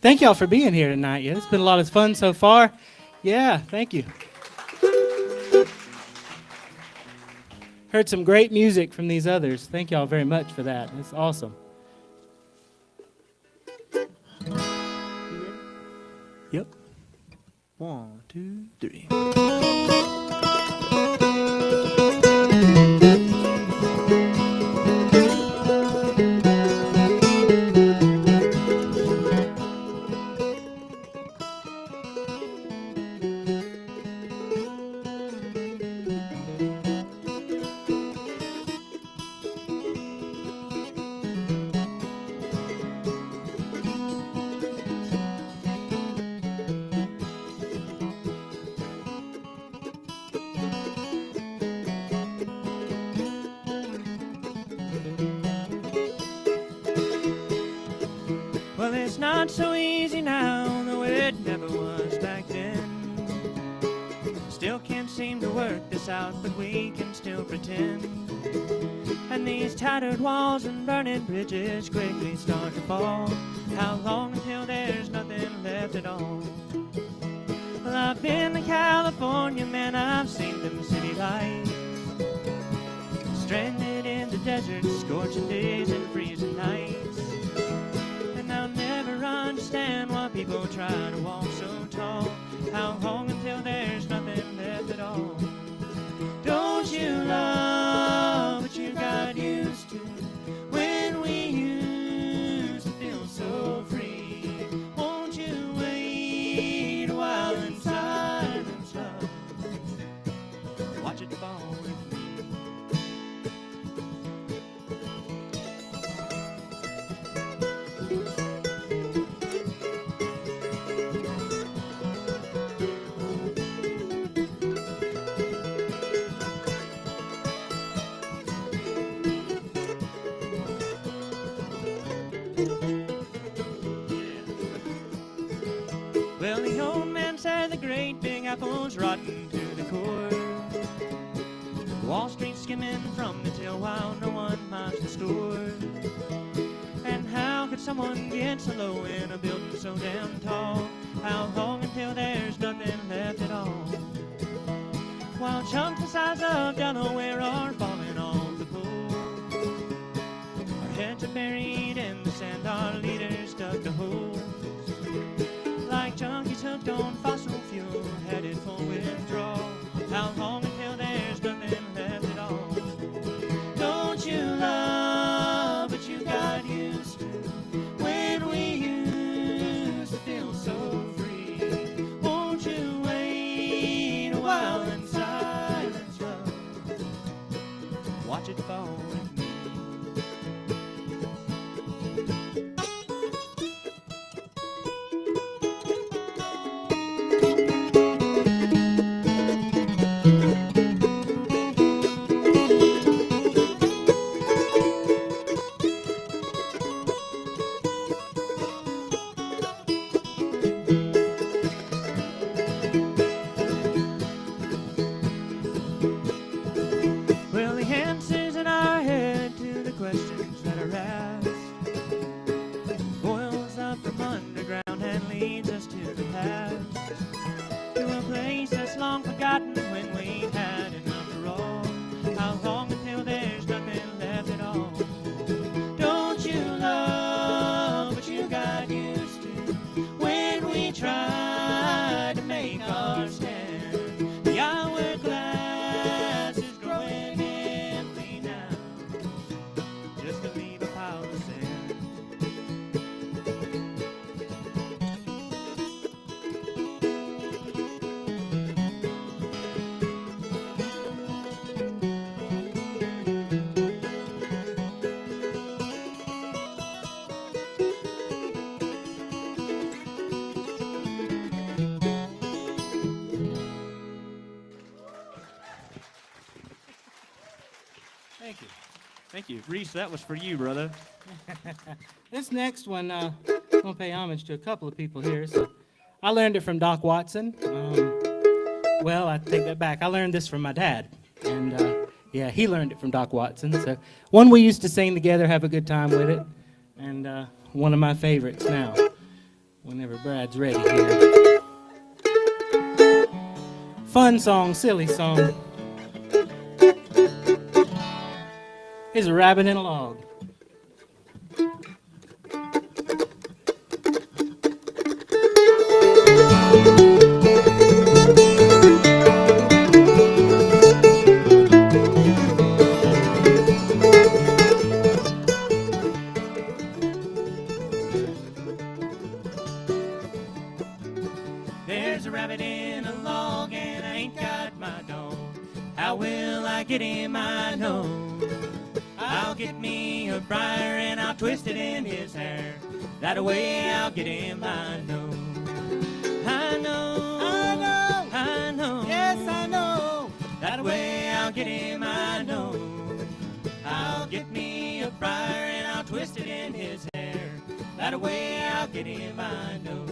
Thank y'all for being here tonight. Yeah, it's been a lot of fun so far. Yeah, thank you. Heard some great music from these others. Thank y'all very much for that. It's awesome. Yep. 1, 2, 3. not so easy now, though it never was back then. Still can't seem to work this out, but we can still pretend. And these tattered walls and burning bridges quickly start to fall. How long until there's nothing left at all? Well, I've been to California, man, I've seen them city lights. Stranded in the desert, scorching days and freezing nights. And I'll never understand why people try to walk so tall. How long until there's nothing left at all? Don't you love what you got used to when we used to feel so free? Won't you wait a while in silence, love? Watch it fall with me. Well, the old man said the great big apple's rotten to the core. Wall Street skimming from the till while no one minds the store. And how could someone get so low in a building so damn tall? How long until there's nothing left at all? While chunks the size of Delaware are falling off the pole. Our heads are buried in the sand, our leaders dug the holes. Like junkies hooked on fossil fuel, headed for withdrawal. How long until there's nothing left at all? Don't you love what you got used to when we used to feel so free? Won't you wait a while in silence, love? Watch it fall with me. Well, the answers in our head to the questions that are asked boils up from underground and leads us to the past, to a place that's long forgotten when we had enough for all. How long until there's nothing left at all? Don't you love what you got used to when we tried to make our stand? The hourglass is growing empty now, just to leave a pile of sand. Thank you. Thank you. Reese, that was for you, brother. This next one, I'm going to pay homage to a couple of people here. So I learned it from Doc Watson. Well, I take that back. I learned this from my dad. And, yeah, he learned it from Doc Watson. So one we used to sing together, have a good time with it. And one of my favorites now, whenever Brad's ready here. Fun song, silly song. Here's a rabbit in a log. There's a rabbit in a log and I ain't got my dog. How will I get him? I know. I'll get me a briar and I'll twist it in his hair. That way I'll get him, I know. I know. I know. I know. Yes, I know. That way I'll get him, I know. I'll get me a briar and I'll twist it in his hair. that way I'll get him, I know.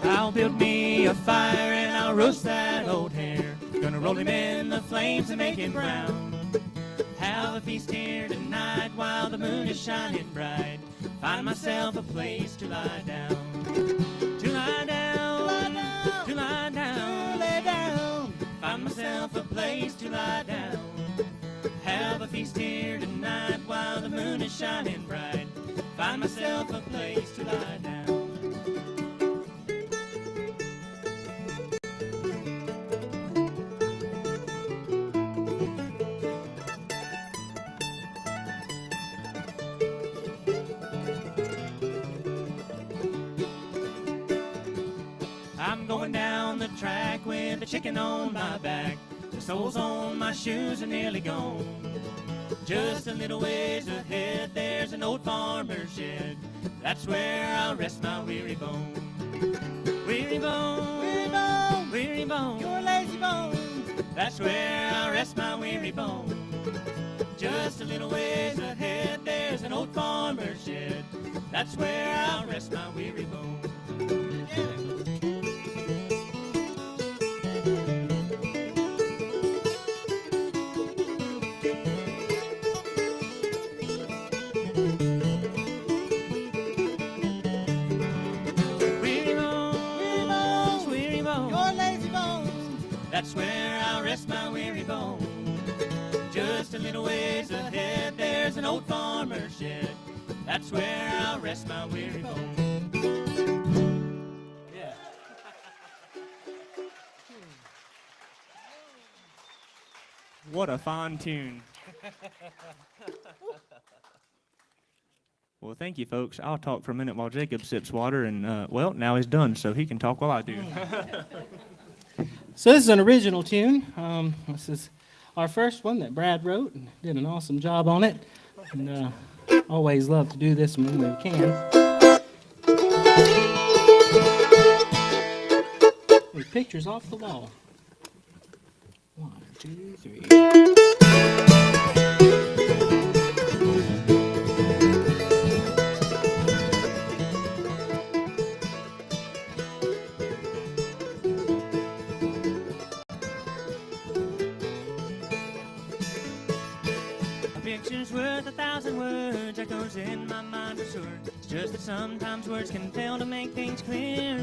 I'll build me a fire and I'll roast that old hare. Gonna roll him in the flames and make him brown. Have a feast here tonight while the moon is shining bright. Find myself a place to lie down. To lie down, to lie down, lay down. Find myself a place to lie down. Have a feast here tonight while the moon is shining bright. Find myself a place to lie down. I'm going down the track with a chicken on my back. The soles on my shoes are nearly gone. Just a little ways ahead, there's an old farmer's shed. That's where I'll rest my weary bone. Weary bone, weary bone, weary bone, your lazy bone. That's where I'll rest my weary bone. Just a little ways ahead, there's an old farmer's shed. That's where I'll rest my weary bone. That's where I'll rest my weary bone. Just a little ways ahead, there's an old farmer's shed. That's where I'll rest my weary bone. Yeah. What a fine tune. Well, thank you, folks. I'll talk for a minute while Jacob sips water, and, well, now he's done, so he can talk while I do. So this is an original tune. This is our first one that Brad wrote and did an awesome job on it. And always love to do this when we can. Hey, pictures off the wall. 1, 2, 3. Picture's worth 1,000 words, that goes in my mind for sure. It's just that sometimes words can fail to make things clear.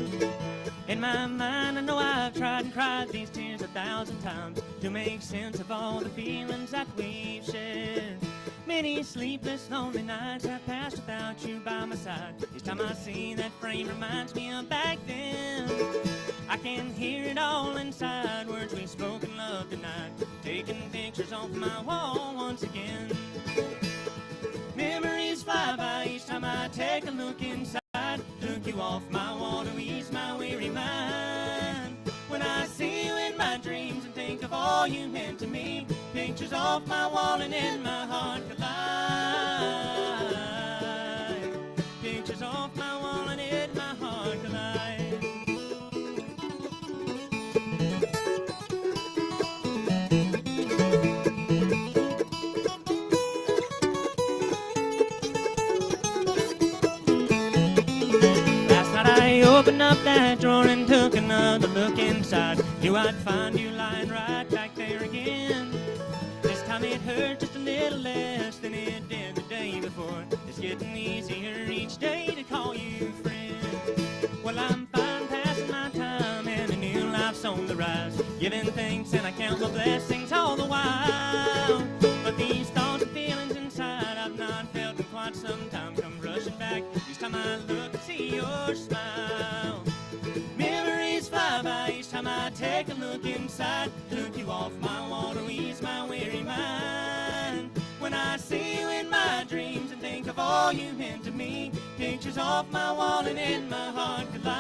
In my mind, I know I've tried and cried these tears 1,000 times to make sense of all the feelings that we've shared. Many sleepless, lonely nights have passed without you by my side. Each time I see that frame reminds me of back then. I can hear it all inside, words we spoke in love tonight, taking pictures off my wall once again. Memories fly by each time I take a look inside, took you off my wall to ease my weary mind. When I see you in my dreams and think of all you meant to me, pictures off my wall and in my heart collide. Pictures off my wall and in my heart collide. I opened up that drawer and took another look inside. Knew I'd find you lying right back there again. This time it hurt just a little less than it did the day before. It's getting easier each day to call you friend. Well, I'm fine passing my time and a new life's on the rise, giving thanks and I count my blessings all the while. But these thoughts and feelings inside I've not felt in quite some time come rushing back each time I look and see your smile. Memories fly by each time I take a look inside, took you off my wall to ease my weary mind. When I see you in my dreams and think of all you meant to me, pictures off my wall and in my heart collide.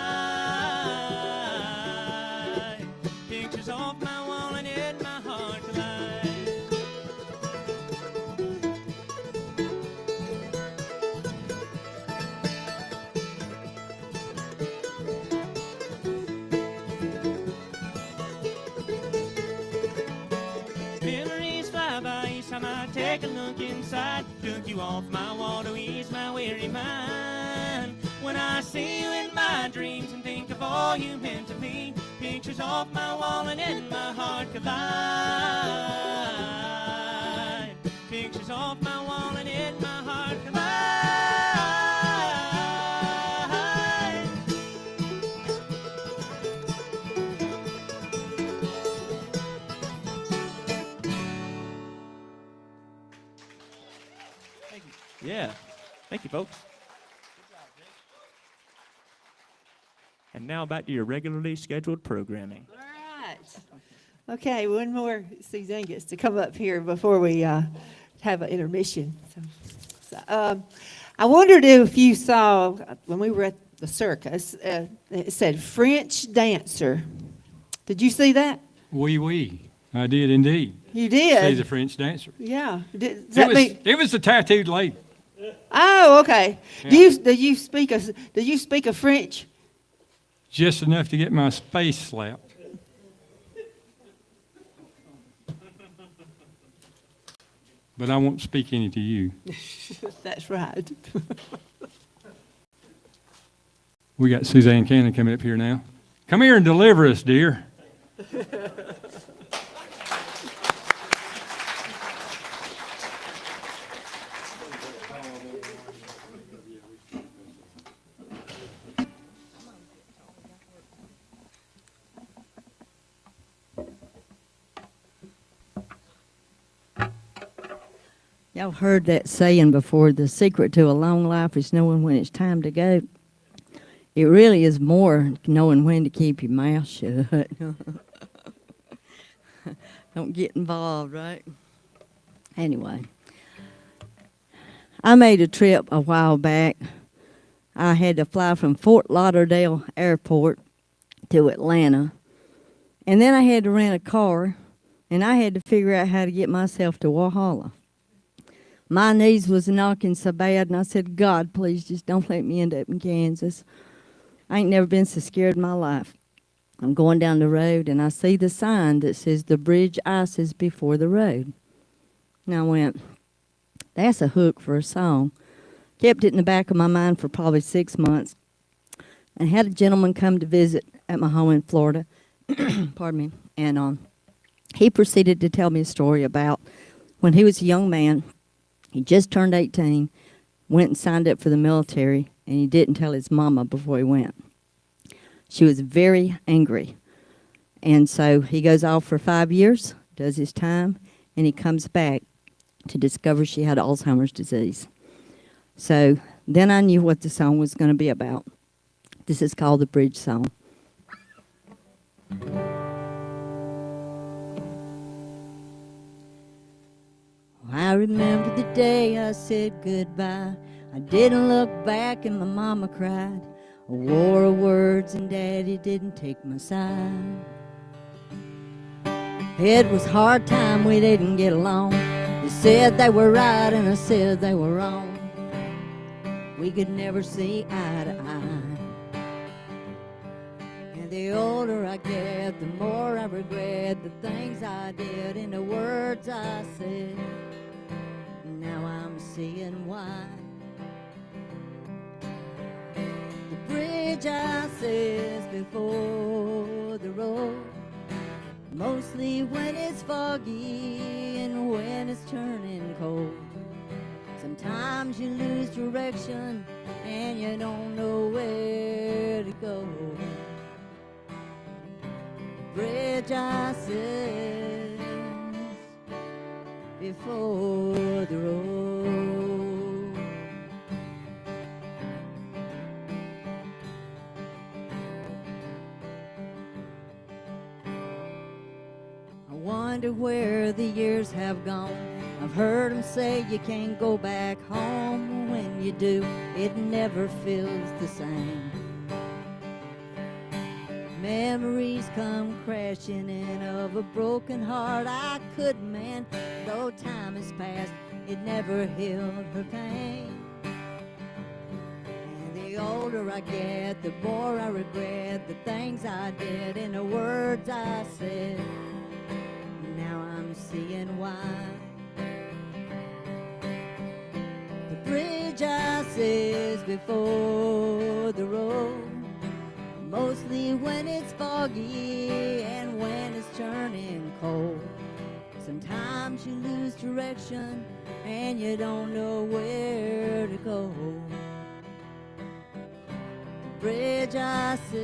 Pictures off my wall and in my heart collide. look inside. Took you off my wall to ease my weary mind. When I see you in my dreams and think of all you meant to me, pictures off my wall and in my heart collide. Pictures off my wall and in my heart collide. Yeah. Thank you, folks. And now back to your regularly scheduled programming. All right. Okay, one more. Suzanne gets to come up here before we have an intermission. I wondered if you saw, when we were at the circus, it said French dancer. Did you see that? Oui. I did indeed. You did? See the French dancer. Yeah. Does that mean? It was the tattooed lady. Oh, okay. Yeah. Do you speak a French? Just enough to get my face slapped. But I won't speak any to you. That's right. We got Suzanne Cannon coming up here now. Come here and deliver us, dear. Y'all heard that saying before, the secret to a long life is knowing when it's time to go. It really is more knowing when to keep your mouth shut. Don't get involved, right? Anyway, I made a trip a while back. I had to fly from Fort Lauderdale Airport to Atlanta. And then I had to rent a car, and I had to figure out how to get myself to Walhalla. My knees was knocking so bad, and I said, God, please just don't let me end up in Kansas. I ain't never been so scared in my life. I'm going down the road, and I see the sign that says the bridge ices before the road. And I went, that's a hook for a song. Kept it in the back of my mind for probably 6 months. And had a gentleman come to visit at my home in Florida. Pardon me. And he proceeded to tell me a story about when he was a young man. He just turned 18, went and signed up for the military, and he didn't tell his mama before he went. She was very angry. And so he goes off for 5 years, does his time, and he comes back to discover she had Alzheimer's disease. So then I knew what the song was going to be about. This is called the Bridge Song. I remember the day I said goodbye. I didn't look back and my mama cried. A war of words and daddy didn't take my side. It was hard time, we didn't get along. They said they were right and I said they were wrong. We could never see eye to eye. And the older I get, the more I regret the things I did and the words I said. Now I'm seeing why. The bridge ices before the road, mostly when it's foggy and when it's turning cold. Sometimes you lose direction and you don't know where to go. The bridge ices before the road. I wonder where the years have gone. I've heard them say you can't go back home. When you do, it never feels the same. Memories come crashing in of a broken heart I could mend. Though time has passed, it never healed her pain. And the older I get, the more I regret the things I did and the words I said. Now I'm seeing why. ices before the road, mostly when it's foggy and when it's turning cold. Sometimes you lose direction and you don't know where to go. The bridge ices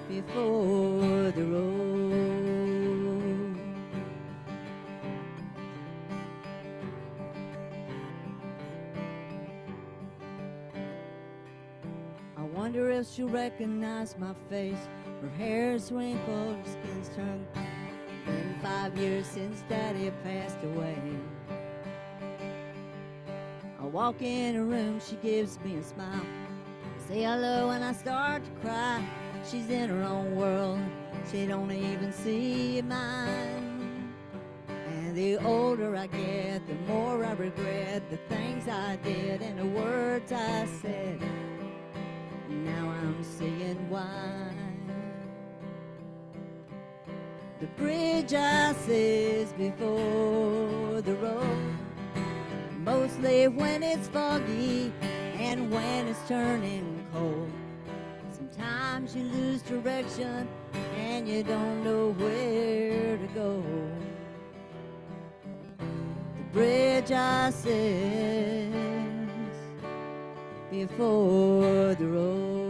before the road. I wonder if she'll recognize my face. Her hair's wrinkled, her skin's turned. Been 5 years since Daddy passed away. I walk in her room, she gives me a smile. Say hello and I start to cry. She's in her own world, she don't even see mine. And the older I get, the more I regret the things I did and the words I said. Now I'm seeing why. The bridge ices before the road, mostly when it's foggy and when it's turning cold. Sometimes you lose direction and you don't know where to go. The bridge ices before the road.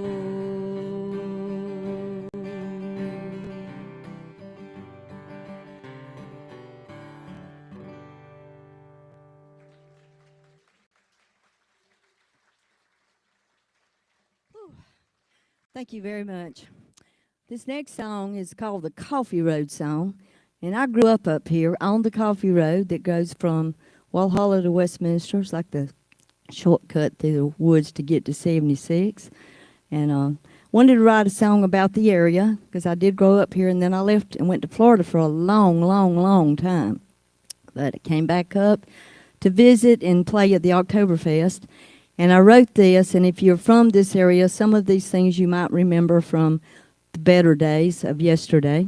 Thank you very much. This next song is called the Coffee Road Song, and I grew up here on the Coffee Road that goes from Walhalla to Westminster. It's like the shortcut through the woods to get to 76. And wanted to write a song about the area because I did grow up here, and then I left and went to Florida for a long, long, long time. But I came back up to visit and play at the Oktoberfest. And I wrote this, and if you're from this area, some of these things you might remember from the better days of yesterday.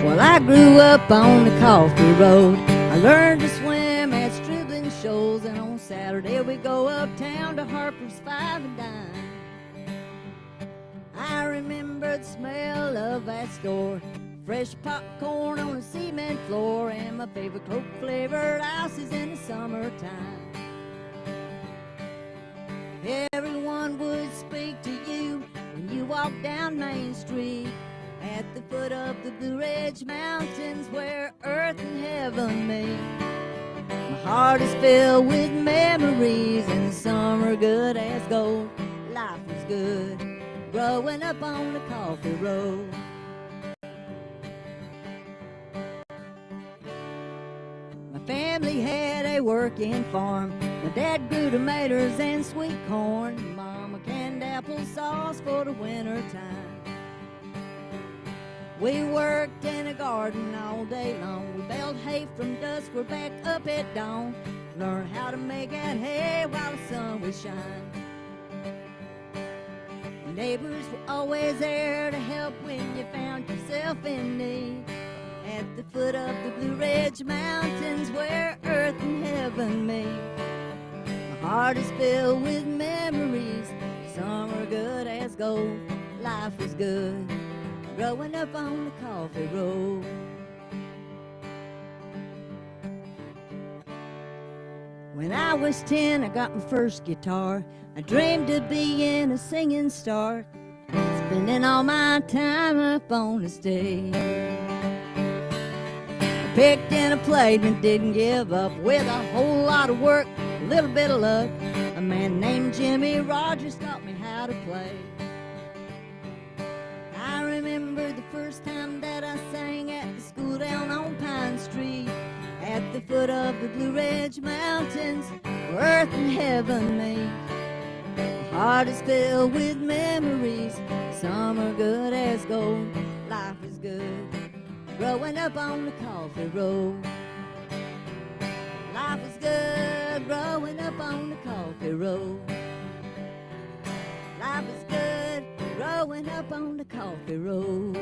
Well, I grew up on the Coffee Road. I learned to swim at Stribbling Shoals, and on Saturday we go uptown to Harper's Five and Dime. I remember the smell of that store, fresh popcorn on the cement floor, and my favorite Coke-flavored ices in the summertime. Everyone would speak to you when you walk down Main Street at the foot of the Blue Ridge Mountains where earth and heaven meet. My heart is filled with memories, and some are good as gold. Life was good growing up on the Coffee Road. My family had a working farm. My dad grew tomatoes and sweet corn. Mama canned applesauce for the winter time. We worked in a garden all day long. We baled hay from dusk, we're back up at dawn. Learned how to make that hay while the sun was shining. Neighbors were always there to help when you found yourself in need. At the foot of the Blue Ridge Mountains where earth and heaven meet. My heart is filled with memories. Some are good as gold. Life was good growing up on the Coffee Road. When I was 10, I got my first guitar. I dreamed of being a singing star, spending all my time up on the stage. I picked and I played and didn't give up. With a whole lot of work, a little bit of luck, a man named Jimmy Rogers taught me how to play. I remember the first time that I sang at the school down on Pine Street, at the foot of the Blue Ridge Mountains where earth and heaven meet. My heart is filled with memories. Some are good as gold. Life is good growing up on the Coffee Road. Life is good growing up on the Coffee Road. Life is good growing up on the Coffee Road. coffee road.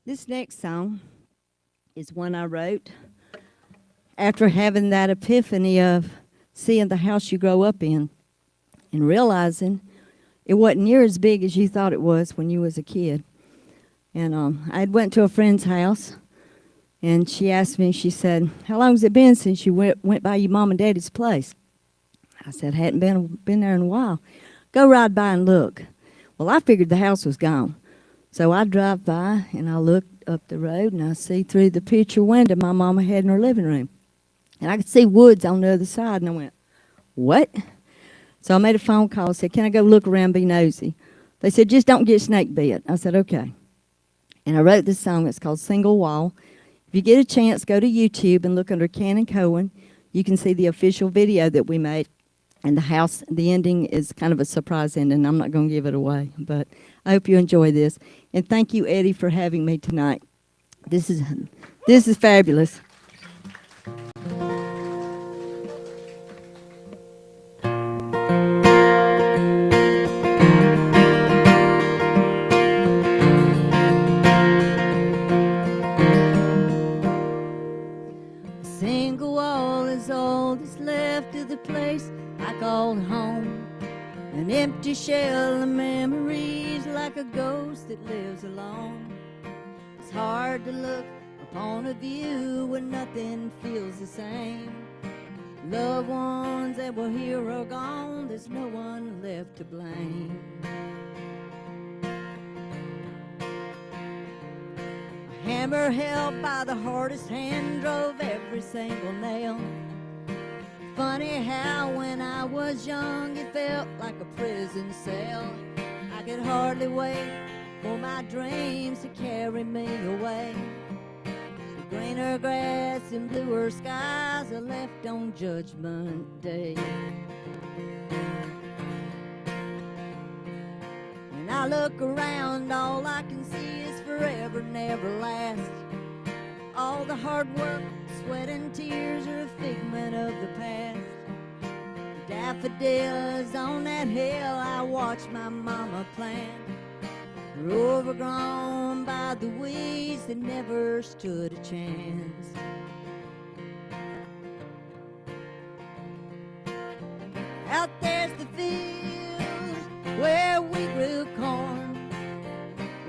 This next song is one I wrote after having that epiphany of seeing the house you grow up in and realizing it wasn't near as big as you thought it was when you was a kid. And I went to a friend's house, and she asked me, she said, "How long has it been since you went by your mom and daddy's place?" I said, "Hadn't been there in a while." "Go ride by and look." Well, I figured the house was gone. So I drive by, and I look up the road, and I see through the picture window my mama had in her living room. And I could see woods on the other side, and I went, "What?" So I made a phone call, said, "Can I go look around, be nosy?" They said, "Just don't get snake bit." I said, "Okay." And I wrote this song. It's called Single Wall. If you get a chance, go to YouTube and look under Ken and Cohen. You can see the official video that we made. And the house, the ending is kind of a surprise ending. I'm not going to give it away, but I hope you enjoy this. And thank you, Eddie, for having me tonight. This is fabulous. A single wall is all that's left of the place I called home. An empty shell of memories like a ghost that lives alone. It's hard to look upon a view when nothing feels the same. Loved ones that were here are gone, there's no one left to blame. A hammer held by the hardest hand drove every single nail. Funny how when I was young it felt like a prison cell. I could hardly wait for my dreams to carry me away. The greener grass and bluer skies are left on Judgment Day. When I look around, all I can see is forever never last. All the hard work, sweat and tears are a figment of the past. The daffodils on that hill I watched my mama plant are overgrown by the weeds that never stood a chance. Out there's the field where we grew corn.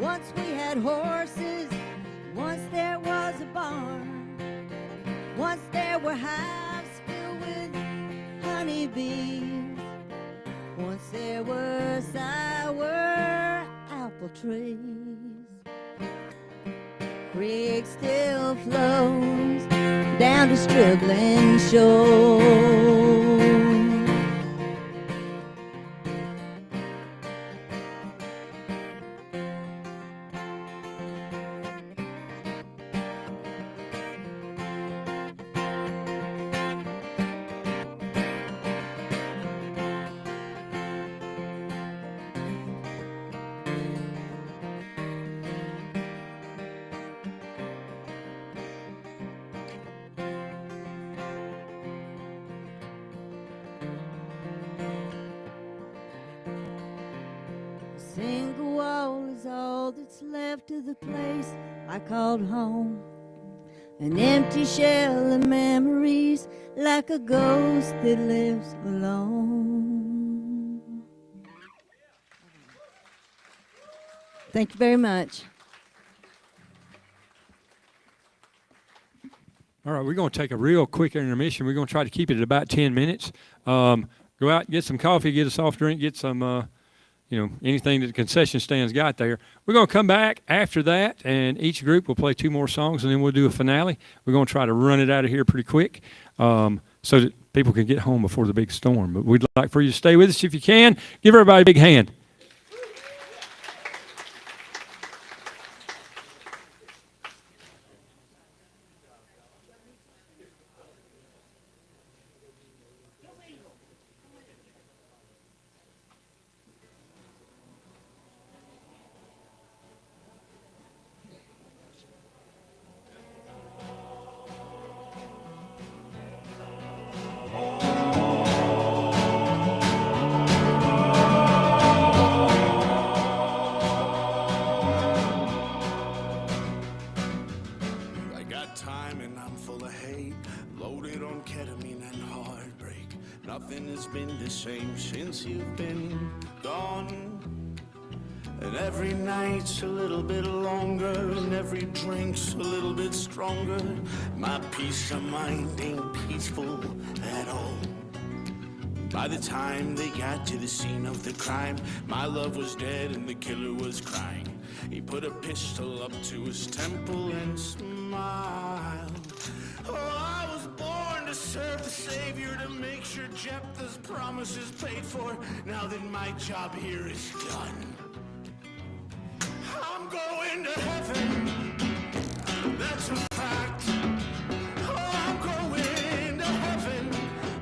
Once we had horses, once there was a barn. Once there were hives filled with honeybees. Once there were sour apple trees. Creek still flows down to Stribling Shore. Single wall is all that's left of the place I called home. An empty shell of memories like a ghost that lives alone. Thank you very much. All right, we're going to take a real quick intermission. We're going to try to keep it at about 10 minutes. Go out, get some coffee, get a soft drink, get some, anything that the concession stands got there. We're going to come back after that, and each group will play 2 more songs, and then we'll do a finale. We're going to try to run it out of here pretty quick so that people can get home before the big storm. But we'd like for you to stay with us if you can. Give everybody a big hand. night, loaded on ketamine and heartbreak. Nothing has been the same since you've been gone. And every night's a little bit longer, and every drink's a little bit stronger. My peace of mind ain't peaceful at all. By the time they got to the scene of the crime, my love was dead and the killer was crying. He put a pistol up to his temple and smiled. Oh, I was born to serve the Savior, to make sure Jephthah's promises paid for. Now that my job here is done, I'm going to heaven. That's a fact. Oh, I'm going to heaven,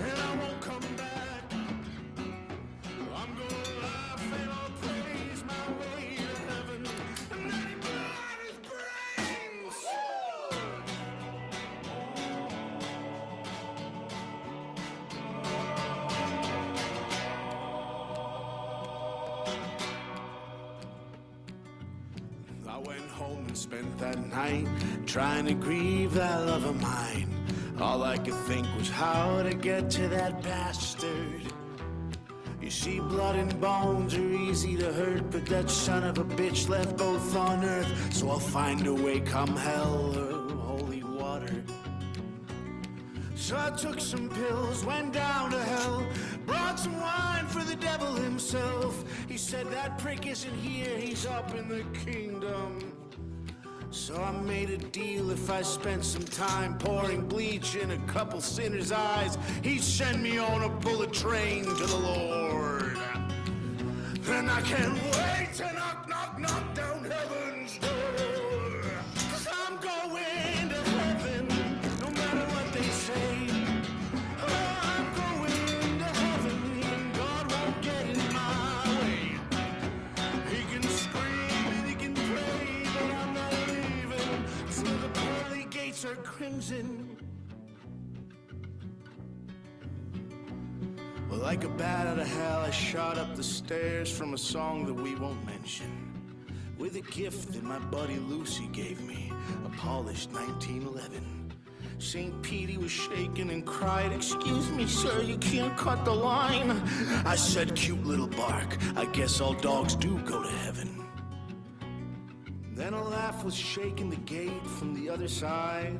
and I won't come back. I'm gonna laugh and I'll praise my way to heaven, and then he blew out his brains. I went home and spent that night trying to grieve that love of mine. All I could think was how to get to that bastard. You see, blood and bones are easy to hurt, but that son of a bitch left both on earth. So I'll find a way, come hell or holy water. So I took some pills, went down to hell, brought some wine for the devil himself. He said that prick isn't here, he's up in the kingdom. So I made a deal, if I spent some time pouring bleach in a couple sinners' eyes, he'd send me on a bullet train to the Lord. And I can't wait to knock, knock, knock down heaven's door. 'Cause I'm going to heaven, no matter what they say. Oh, I'm going to heaven, even God won't get in my way. He can scream and he can pray, but I'm not leaving till the pearly gates are crimson. Well, like a bat out of hell, I shot up the stairs from a song that we won't mention, with a gift that my buddy Lucy gave me, a polished 1911. St. Petey was shaking and cried, "Excuse me, sir, you can't cut the line." I said, "Cute little bark, I guess all dogs do go to heaven." Then a laugh was shaking the gate from the other side.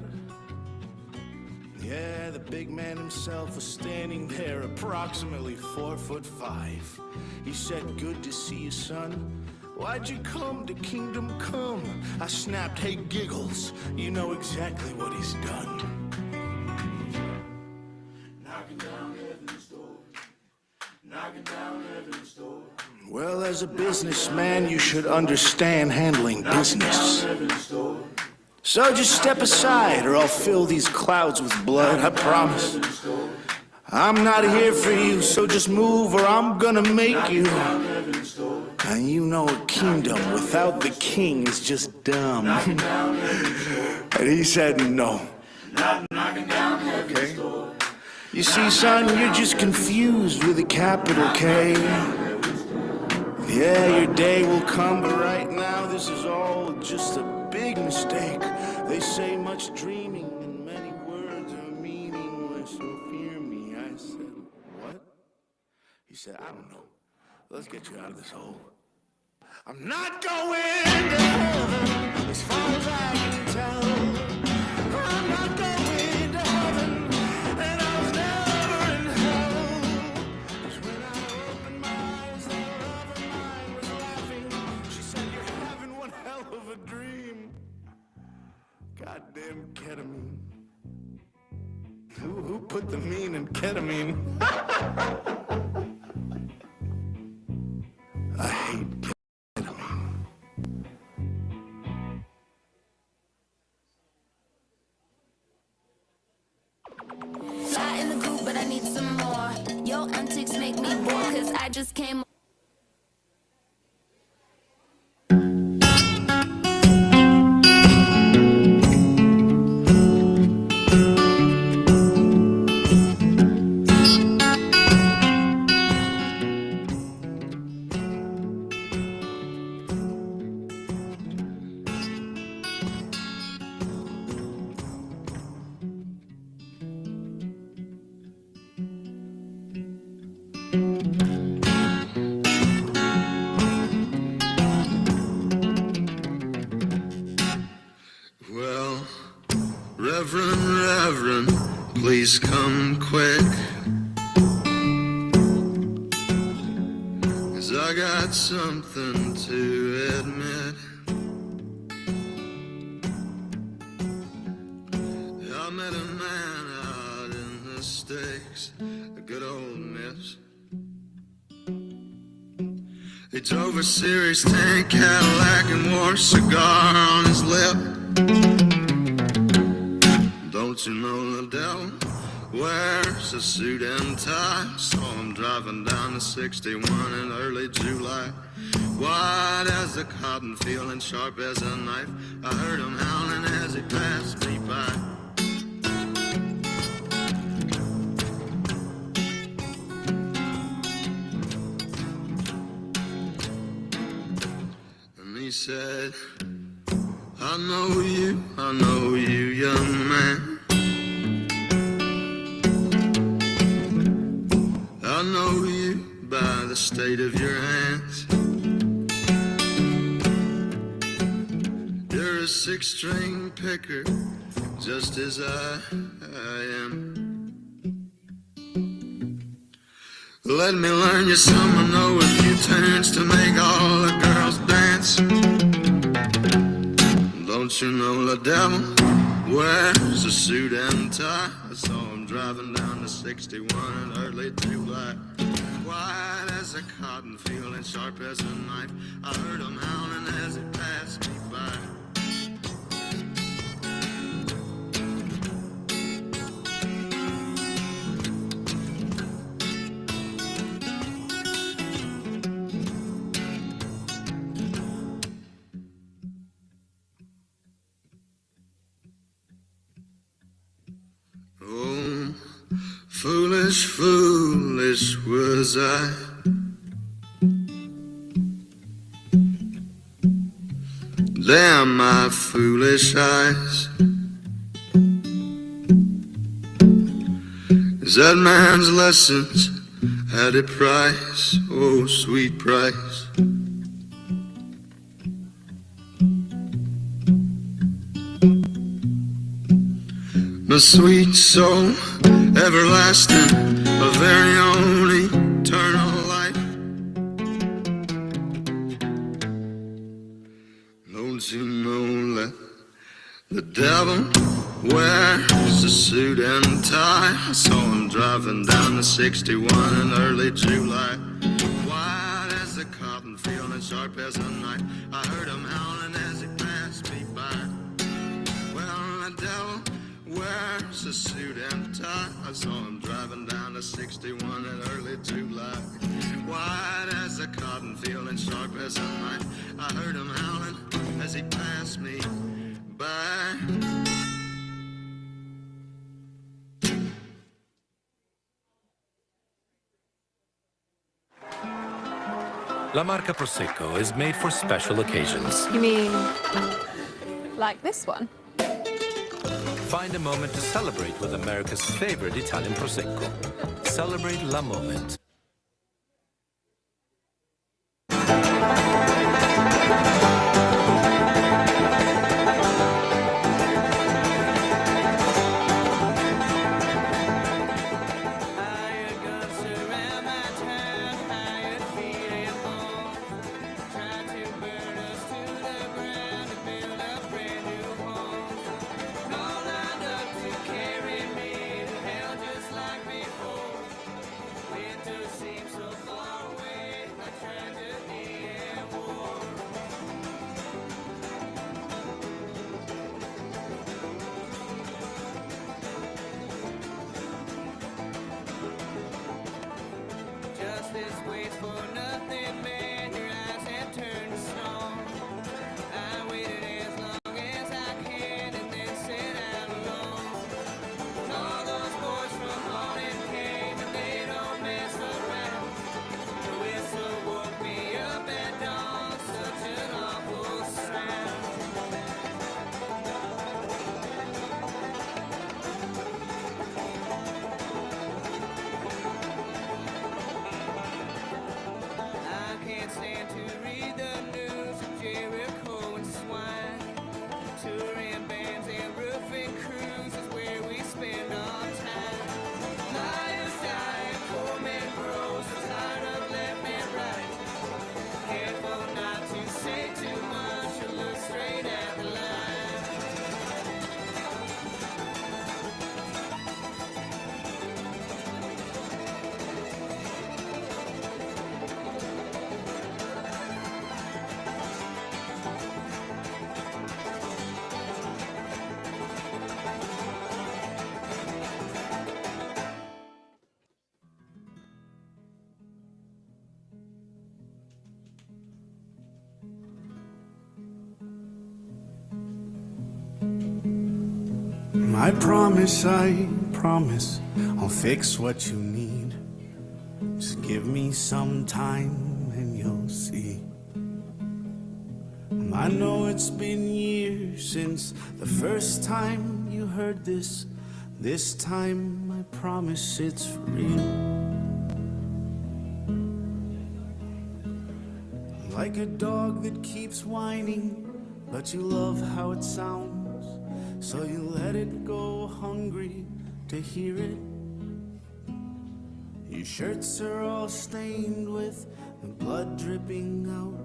Yeah, the big man himself was standing there, approximately 4'5". He said, "Good to see you, son. Why'd you come to Kingdom Come?" I snapped, "Hey, Giggles, you know exactly what he's done." Knocking down heaven's door, knocking down heaven's door. Well, as a businessman, you should understand handling business. So just step aside or I'll fill these clouds with blood, I promise. I'm not here for you, so just move or I'm gonna make you. And you know a kingdom without the king is just dumb. And he said no. Okay? You see, son, you're just confused with a capital K. Yeah, your day will come, but right now this is all just a big mistake. They say much dreaming and many words are meaningless, so fear me. I said, what? He said, I don't know. Let's get you out of this hole. I'm not going to heaven, as far as I can tell. I'm not going to heaven, and I was never in hell. 'Cause when I opened my eyes, that love of mine was laughing. She said, you're having one hell of a dream. Goddamn ketamine. Who put the mean in ketamine? I hate ketamine. Fly in the coop, but I need some more. Your antics make me bored, 'cause I just came. please come quick, 'cause I got something to admit. I met a man out in the sticks, a good old miss. He drove a Series 10 Cadillac and wore a cigar on his lip. Don't you know the devil wears a suit and tie? Saw him driving down the 61 in early July. White as a cotton field and sharp as a knife. I heard him howling as he passed me by. He said, I know you, young man. I know you by the state of your hands. You're a six-string picker, just as I am. Let me learn you some, I know a few tunes to make all the girls dance. Don't you know the devil wears a suit and tie? I saw him driving down the 61 in early July. White as a cotton field and sharp as a knife. I heard him howling as he passed me by. Oh, foolish, foolish was I. Damn my foolish eyes. That man's lessons had a price, oh sweet price. My sweet soul, everlasting, a very own eternal life. Don't you know that the devil wears a suit and tie? I saw him driving down the 61 in early July. White as a cotton field and sharp as a knife. I heard him howling as he passed me by. Well, the devil wears a suit and tie. I saw him driving down the 61 in early July. White as a cotton field and sharp as a knife. I heard him howling as he passed me by. La Marca Prosecco is made for special occasions. You mean like this one? Find a moment to celebrate with America's favorite Italian Prosecco. Celebrate la moment. Into I promise, I'll fix what you need. Just give me some time and you'll see. I know it's been years since the first time you heard this. This time I promise it's real. Like a dog that keeps whining, but you love how it sounds, so you let it go hungry to hear it. Your shirts are all stained with the blood dripping out.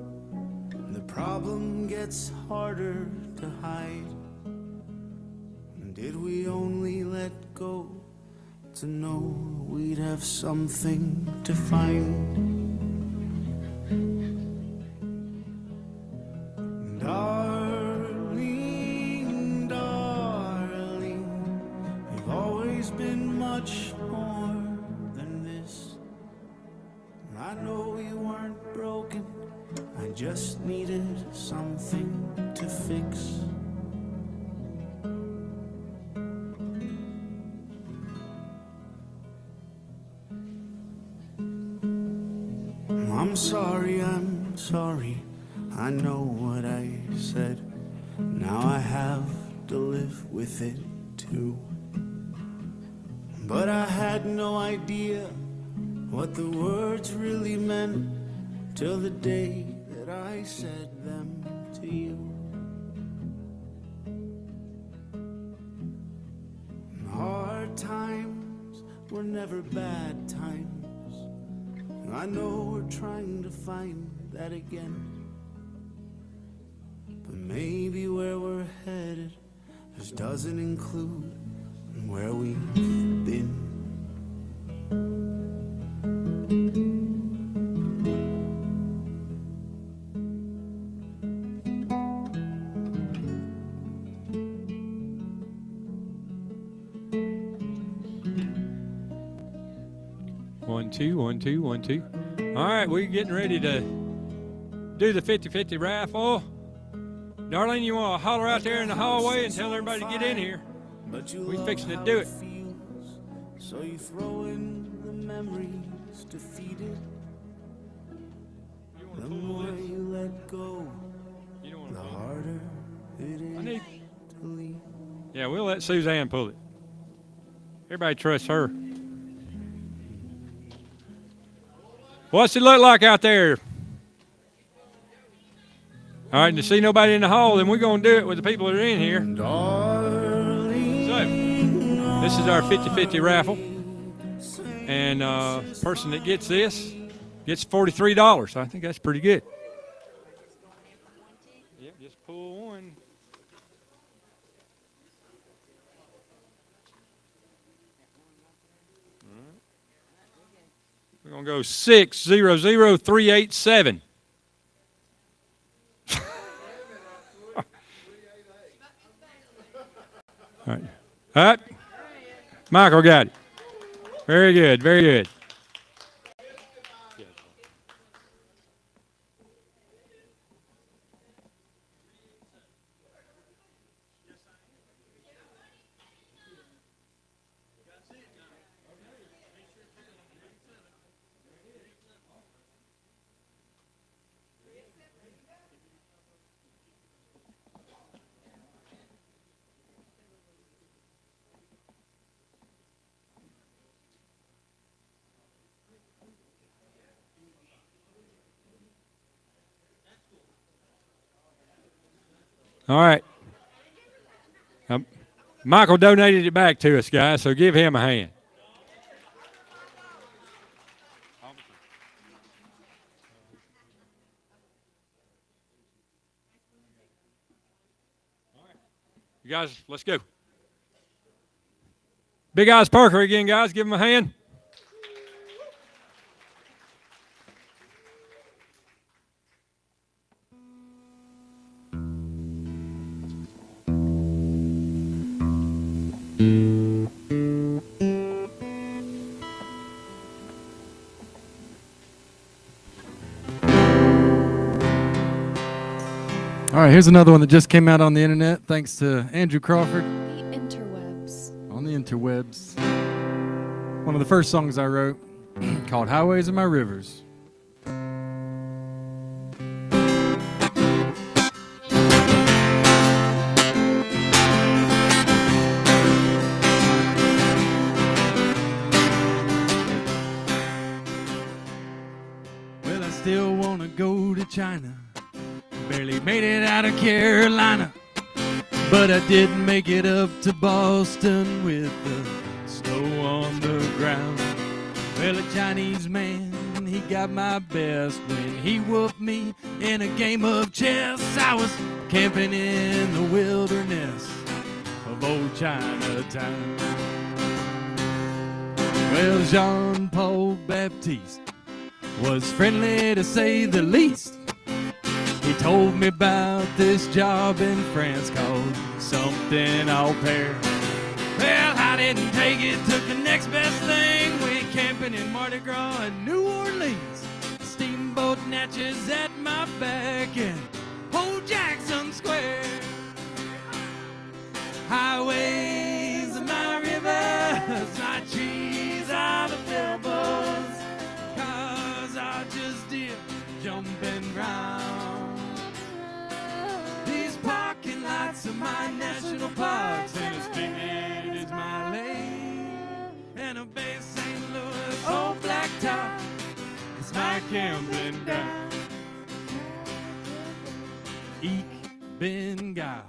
The problem gets harder to hide. Did we only let go to know we'd have something to find? Darling, darling, you've always been much more than this. I know you weren't broken, I just needed something to fix. I'm sorry, I know what I said. Now I have to live with it too. But I had no idea what the words really meant till the day that I said them to you. Hard times were never bad times. I know we're trying to find that again, but maybe where we're headed just doesn't include where we've been. One, two, 1, 2, 1, 2. All right, we're getting ready to do the 50-50 raffle. Darlene, you want to holler out there in the hallway and tell everybody to get in here? We fixing to do it. So you throw in the memories to feed it. The more you let go, the harder it is to leave. Yeah, we'll let Suzanne pull it. Everybody trusts her. What's it look like out there? All right, to see nobody in the hall, then we're going to do it with the people that are in here. So, this is our 50-50 raffle. And person that gets this gets $43. I think that's pretty good. Yep, just pull one. We're going to go 600387. All right. All right. Michael got it. Very good. Very good. All right. Michael donated it back to us, guys, so give him a hand. You guys, let's go. Big Eyes Parker again, guys. Give him a hand. All right, here's another one that just came out on the internet thanks to Andrew Crawford. The interwebs. interwebs. One of the first songs I wrote called Highways and My Rivers. Well, I still want to go to China. Barely made it out of Carolina. But I didn't make it up to Boston with the snow on the ground. Well, a Chinese man, he got my best when he whooped me in a game of chess. I was camping in the wilderness of old Chinatown. Well, Jean-Paul Baptiste was friendly to say the least. He told me about this job in France called something au pair. Well, I didn't take it, took the next best thing. Went camping in Mardi Gras in New Orleans. Steamboat Natchez at my back and old Jackson Square. Highways are my rivers, my trees are the billboards. Cars are just deer jumping round. These parking lots are my national parks, and a spigot is my lane. And a Bay St. Louis old blacktop is my camping ground. Eek Ben Gal.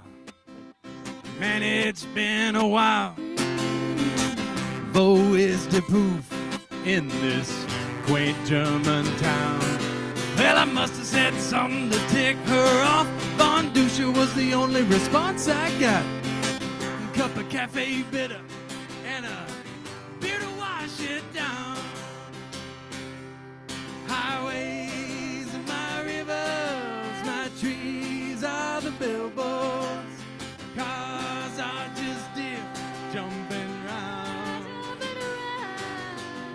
Man, it's been a while. Wo is de Poof in this quaint German town? Well, I must have said something to tick her off. Von Duscher was the only response I got. A cup of cafe bitter and a beer to wash it down. Highways are my rivers, my trees are the billboards. Cars are just deer jumping round.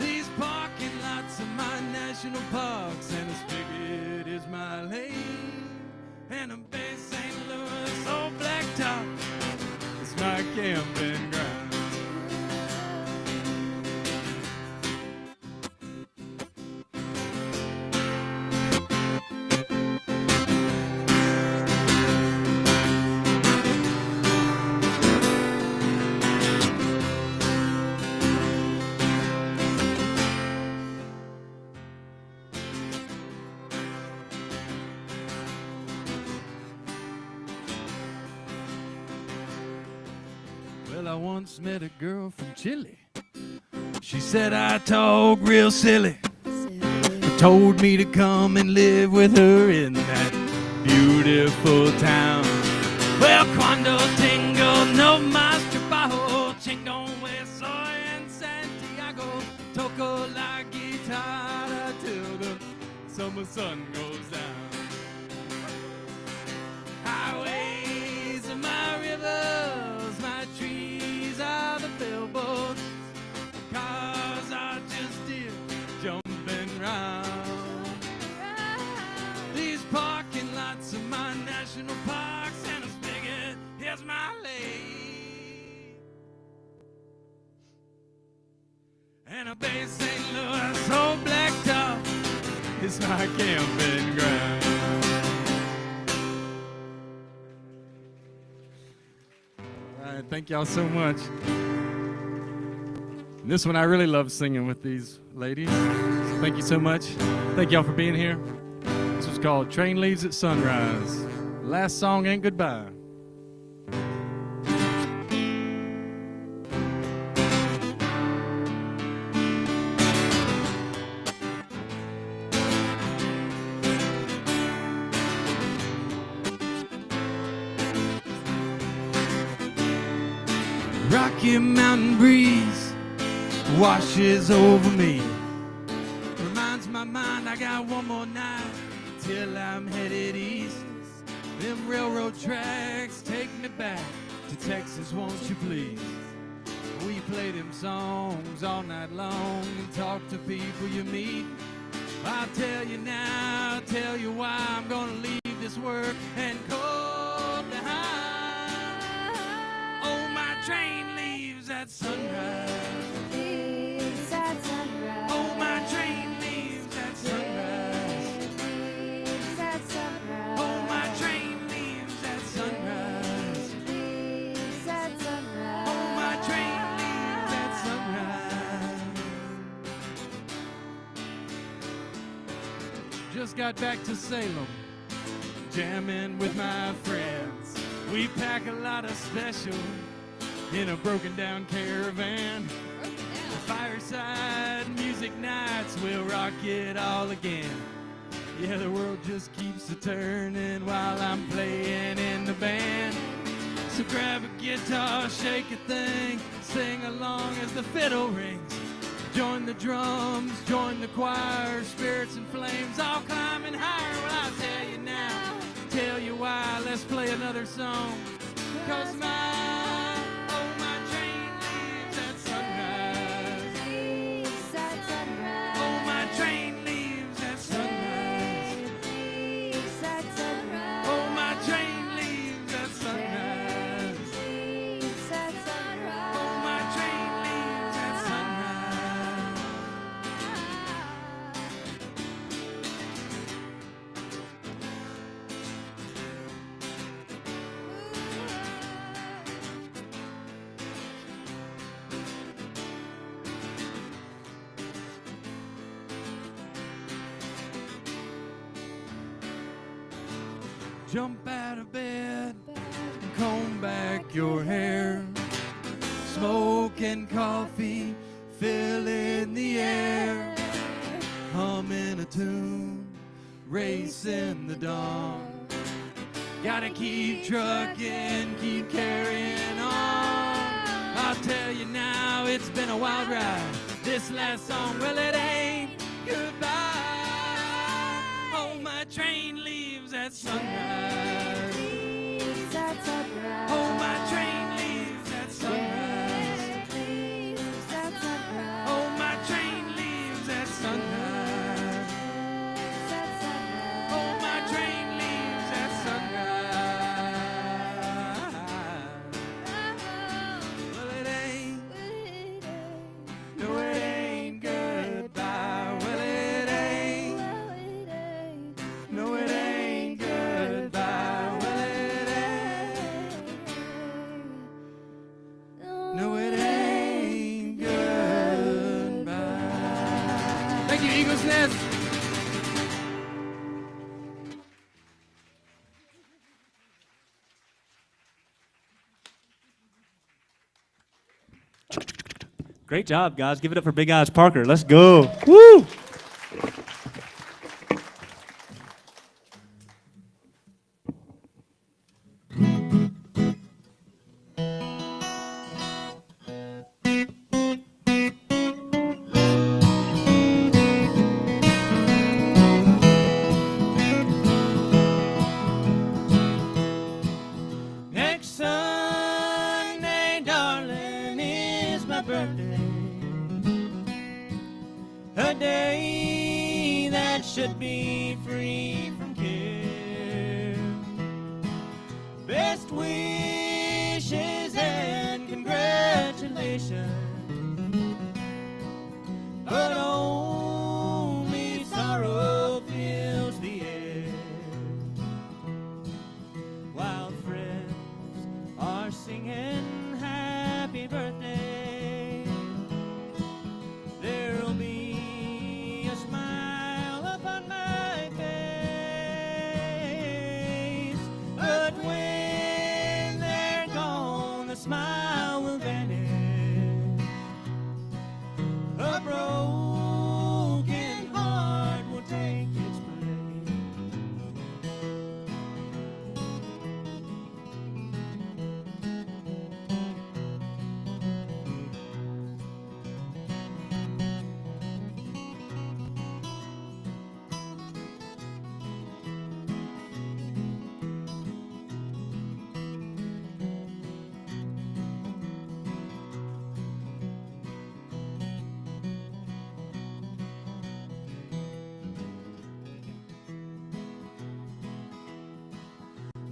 These parking lots are my national parks, and a spigot is my lane. And a Bay St. Louis old blacktop is my camping ground. Well, I once met a girl from Chile. She said I talk real silly, but told me to come and live with her in that beautiful town. Well, cuando tengo no más trabajo, chingo soy en Santiago. Toco la guitarra till the summer sun goes down. Highways are my rivers, my trees are the billboards. Cars are just deer jumping round. These parking lots are my national parks, and a spigot is my lane. And a Bay St. Louis old blacktop is my camping ground. All right, thank y'all so much. And this one I really love singing with these ladies. So thank you so much. Thank y'all for being here. This was called Train Leaves at Sunrise. Last song ain't goodbye. Rocky Mountain breeze washes over me. Reminds my mind I got one more night till I'm headed east. Them railroad tracks take me back to Texas, won't you please? We play them songs all night long and talk to people you meet. I'll tell you now, I'll tell you why I'm gonna leave this work and go behind. Oh, my train leaves at sunrise. just got back to Salem, jamming with my friends. We pack a lot of special in a broken down caravan. Fireside music nights will rock it all again. Yeah, the world just keeps a-turning while I'm playing in the band. So grab a guitar, shake a thing, sing along as the fiddle rings. Join the drums, join the choir, spirits and flames all climbing higher. Well, I'll tell you now, tell you why, let's play another song. 'Cause my train leaves at sunrise. Oh, my train leaves at sunrise. Oh, my train leaves at sunrise. Oh, my train leaves at sunrise. Jump out of bed and comb back your hair. Smoking coffee, filling the air. Humming a tune, racing the dawn. Gotta keep trucking, keep carrying on. I'll tell you now, it's been a wild ride. This last song, well, it ain't goodbye. Oh, my train leaves at sunrise. Oh, my train leaves at sunrise. Oh, my train leaves at sunrise. Oh, my train leaves at sunrise. Well, it ain't. No, it ain't goodbye. Well, it ain't. No, it ain't goodbye. Well, it ain't. No, it ain't goodbye. Thank you, Eaglesnest. Great job, guys. Give it up for Big Eyes Parker. Let's go. Woo! Next Sunday, darling, is my birthday. A day that should be free from care. Best wishes and congratulations, but only sorrow fills the air. While friends are singing happy birthday, there'll be a smile upon my face. But when they're gone, the smile will vanish. A broken heart will take its place.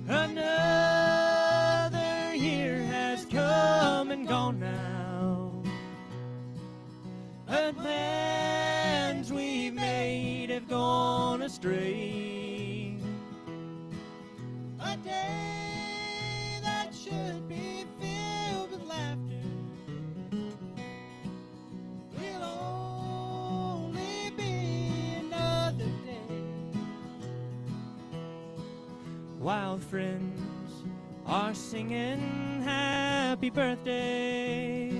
Another year has come and gone now. The plans we've made have gone astray. A day that should be filled with laughter will only be another day. while friends are singing happy birthday.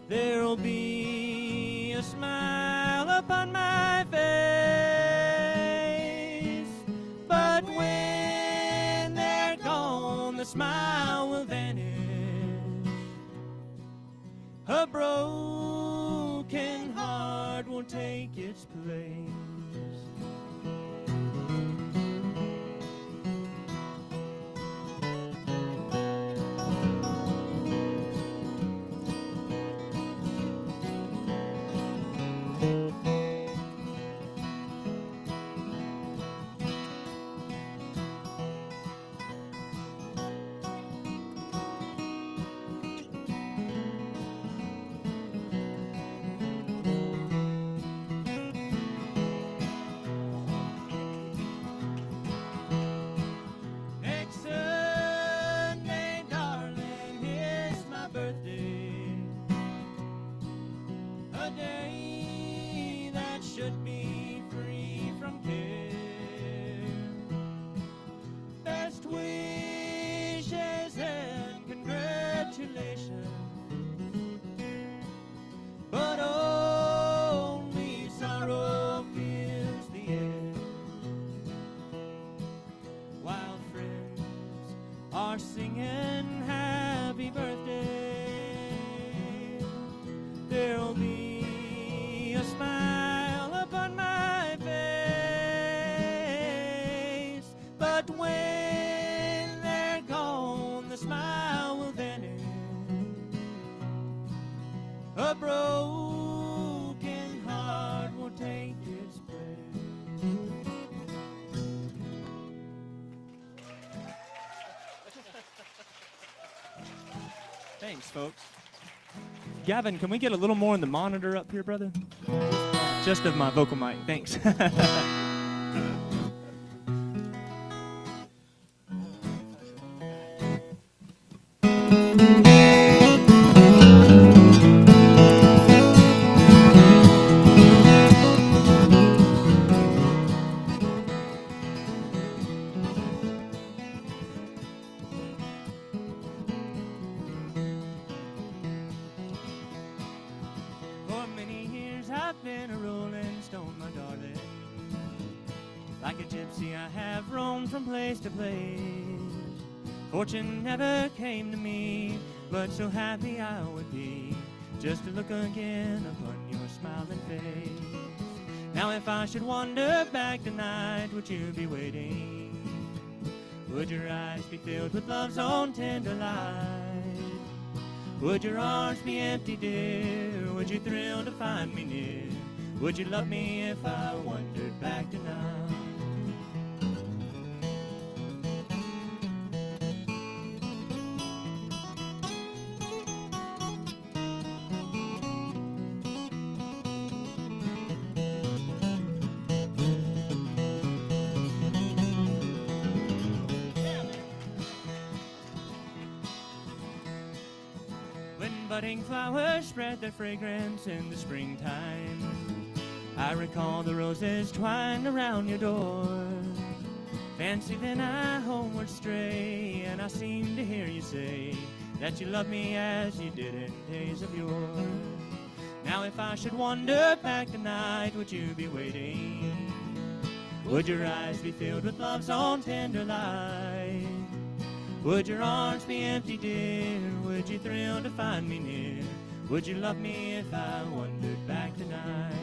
There'll be a smile upon my face, but when they're gone, the smile will vanish. A broken heart will take its place. Next Sunday, darling, is my birthday. A day that should be free from care. Best wishes and congratulations, but only sorrow fills the air. While friends are singing happy birthday, there'll be a smile upon my face, but when they're gone, the smile will vanish. A broken heart will take its place. Thanks, folks. Gavin, can we get a little more in the monitor up here, brother? Just of my vocal mic. Thanks. For many years I've been a rolling stone, my darling. Like a gypsy I have roamed from place to place. Fortune never came to me, but so happy I would be just to look again upon your smiling face. Now if I should wander back tonight, would you be waiting? Would your eyes be filled with love's own tender light? Would your arms be empty, dear? Would you thrill to find me near? Would you love me if I wandered back tonight? When budding flowers spread their fragrance in the springtime, I recall the roses twined around your door. Fancy then I homeward stray, and I seem to hear you say that you love me as you did in days of yore. Now if I should wander back tonight, would you be waiting? Would your eyes be filled with love's own tender light? Would your arms be empty, dear? Would you thrill to find me near? Would you love me if I wandered back tonight?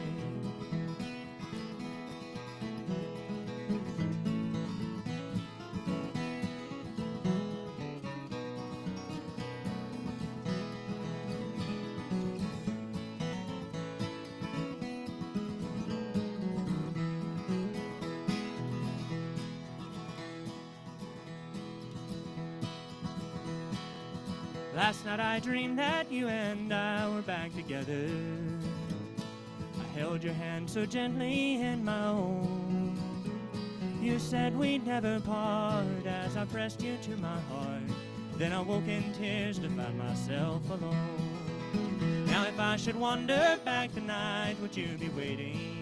Last night I dreamed that you and I were back together. I held your hand so gently in my own. You said we'd never part as I pressed you to my heart. Then I woke in tears to find myself alone. Now if I should wander back tonight, would you be waiting?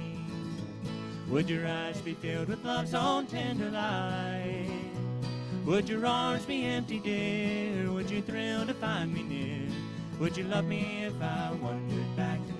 Would your eyes be filled with love's own tender light? Would your arms be empty, dear? Would you thrill to find me near? Would you love me if I wandered back tonight?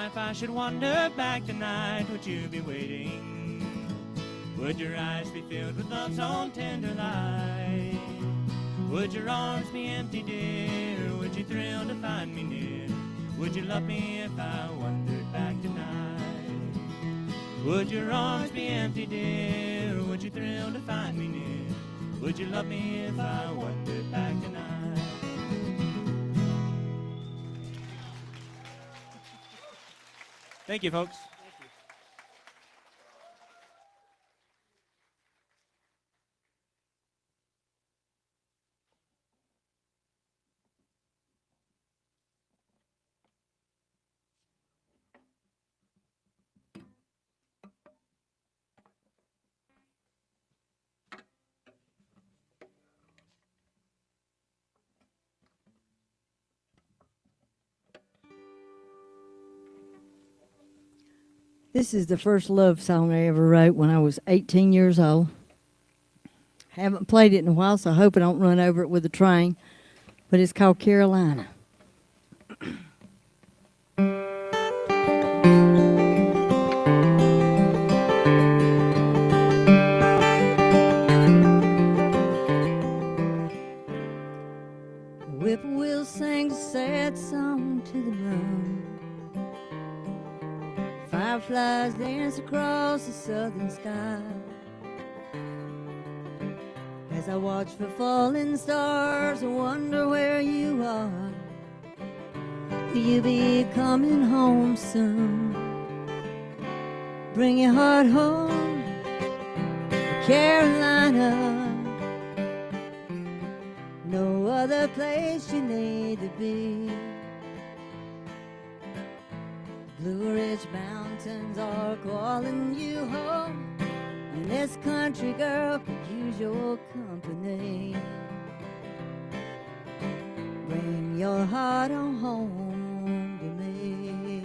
If I should wander back tonight, would you be waiting? Would your eyes be filled with love's own tender light? Would your arms be empty, dear? Would you thrill to find me near? Would you love me if I wandered back tonight? Would your arms be empty, dear? Would you thrill to find me near? Would you love me if I wandered back tonight? Thank you, folks. This is the first love song I ever wrote when I was 18 years old. Haven't played it in a while, so I hope I don't run over it with a train. But it's called Carolina. Whippoorwill sings a sad song to the moon. Fireflies dance across the southern sky. As I watch for falling stars, I wonder where you are. Will you be coming home soon? Bring your heart home, Carolina. No other place you need to be. Blue Ridge Mountains are calling you home, and this country girl could use your company. Bring your heart on home to me.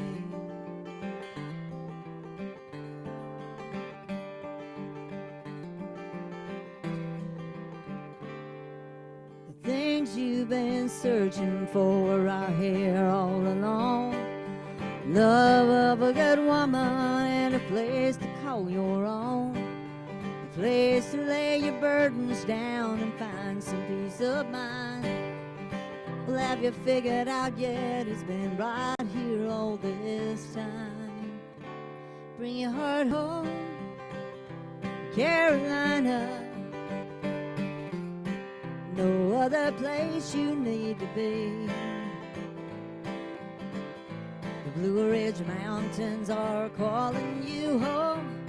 The things you've been searching for are here all along. Love of a good woman and a place to call your own. A place to lay your burdens down and find some peace of mind. Well, have you figured out yet it's been right here all this time? Bring your heart home, Carolina. No other place you need to be. The Blue Ridge Mountains are calling you home,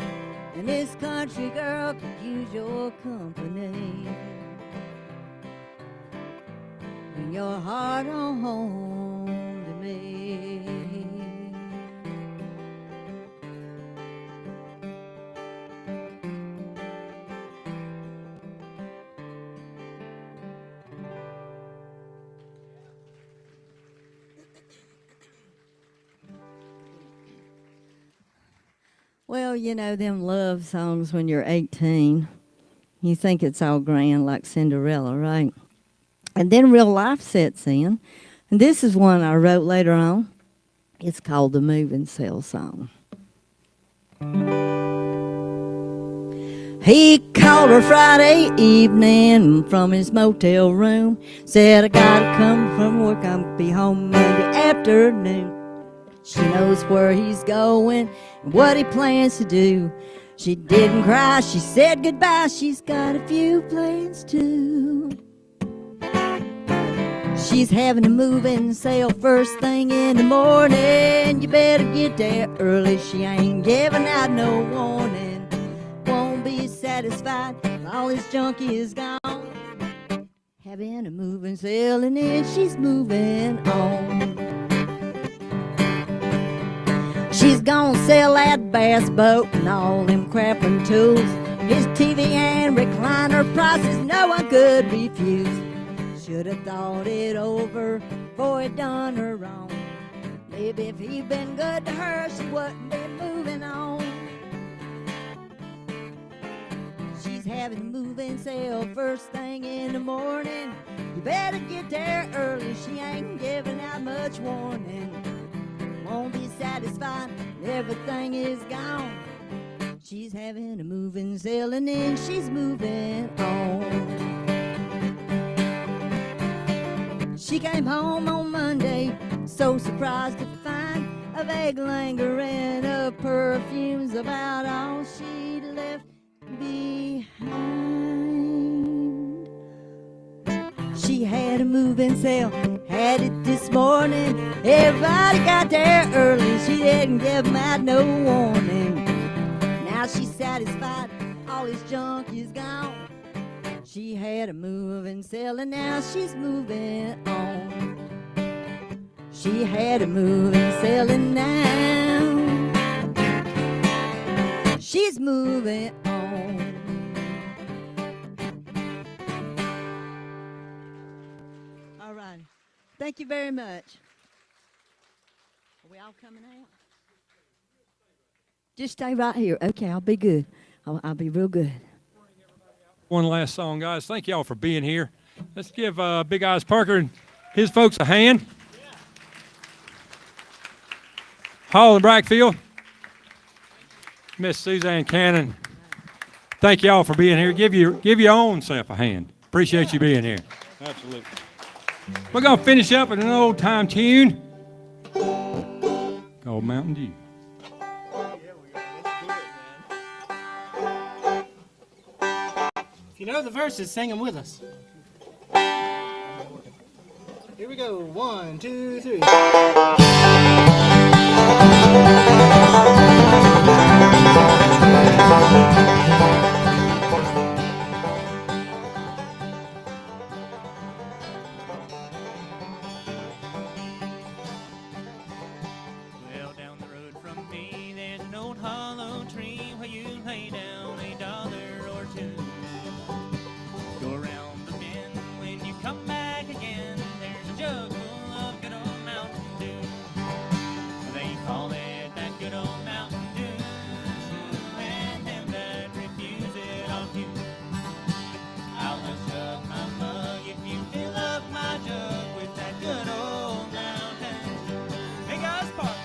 and this country girl could use your company. Bring your heart on home to me. Well, you know, them love songs when you're 18, you think it's all grand like Cinderella, right? And then real life sets in. And this is one I wrote later on. It's called the Moving Cell Song. He called her Friday evening from his motel room. Said, I gotta come from work, I'll be home Monday afternoon. She knows where he's going and what he plans to do. She didn't cry, she said goodbye. She's got a few plans too. She's having a moving sale first thing in the morning. You better get there early. She ain't giving out no warning. Won't be satisfied. All this junk is gone. Having a moving sale and then she's moving on. She's gonna sell that bass boat and all them crappin' tools. His TV and recliner prices no one could refuse. Should have thought it over before he done her wrong. Maybe if he'd been good to her, she wouldn't be moving on. She's having a moving sale first thing in the morning. You better get there early, she ain't giving out much warning. Won't be satisfied, everything is gone. She's having a moving sale and then she's moving on. She came home on Monday, so surprised to find a vague lingering of perfumes about all she'd left behind. She had a moving sale, had it this morning. Everybody got there early, she didn't give them out no warning. Now she's satisfied, all his junk is gone. She had a moving sale and now she's moving on. She had a moving sale and now she's moving on. All right. Thank you very much. Are we all coming out? Just stay right here. Okay, I'll be good. I'll be real good. One last song, guys. Thank y'all for being here. Let's give Big Eyes Parker and his folks a hand. Hall and Brackfield, Miss Suzanne Cannon. Thank y'all for being here. Give your own self a hand. Appreciate you being here. Absolutely. We're gonna finish up with an old time tune called Mountain Dew. If you know the verses, sing them with us. Here we go. 1, 2, 3. Well, down the road from me, there's an old hollow tree where you lay down $1 or $2. Go around the bend when you come back again. There's a jug full of good old Mountain Dew. They call it that good old Mountain Dew, and them that refuse it on you. I'll just shove my mug if you fill up my jug with that good old Mountain Dew. Big Eyes Parker.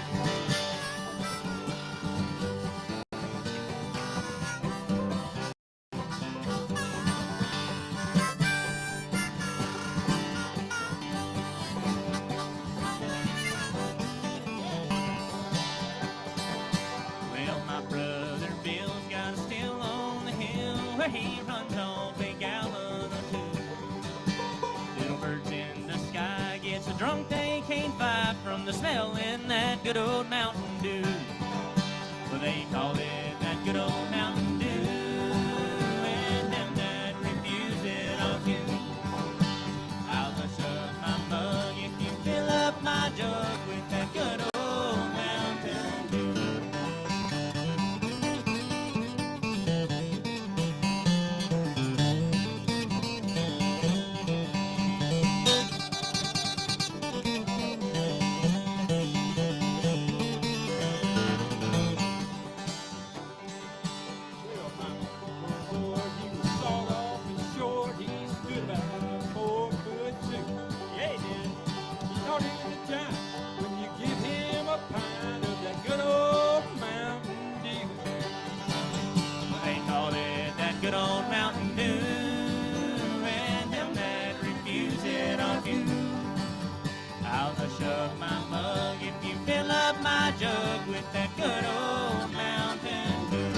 Well, my brother Bill's got a still on the hill where he runs off a gallon or 2. Little birds in the sky get so drunk they can't fight from the smell in that good old Mountain Dew. Well, they call it that good old Mountain Dew, and them that refuse it on you. I'll just shove my mug if you fill up my jug with that good old Mountain Dew. Good old Mountain Dew, and them that refuse it on you. I'll just shove my mug if you fill up my jug with that good old Mountain Dew.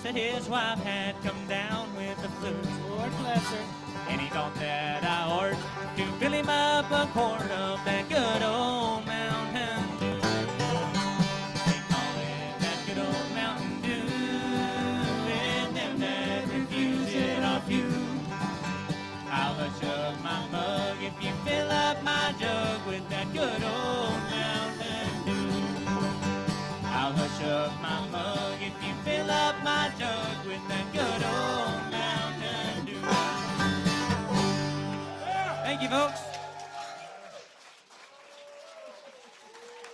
said his wife had come down with the flu. Lord bless her. And he thought that I ought to fill him up a quart of that good old Mountain Dew. They call it that good old Mountain Dew, and them that refuse it are few. I'll hush up my mug if you fill up my jug with that good old Mountain Dew. I'll hush up my mug if you fill up my jug with that good old Mountain Dew. Thank you, folks.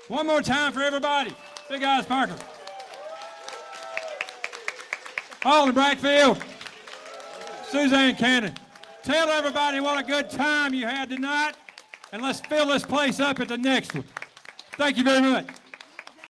One more time for everybody. Big Eyes Parker. Holly Brackfield. Suzanne Cannon. Tell everybody what a good time you had tonight, and let's fill this place up at the next one. Thank you very much.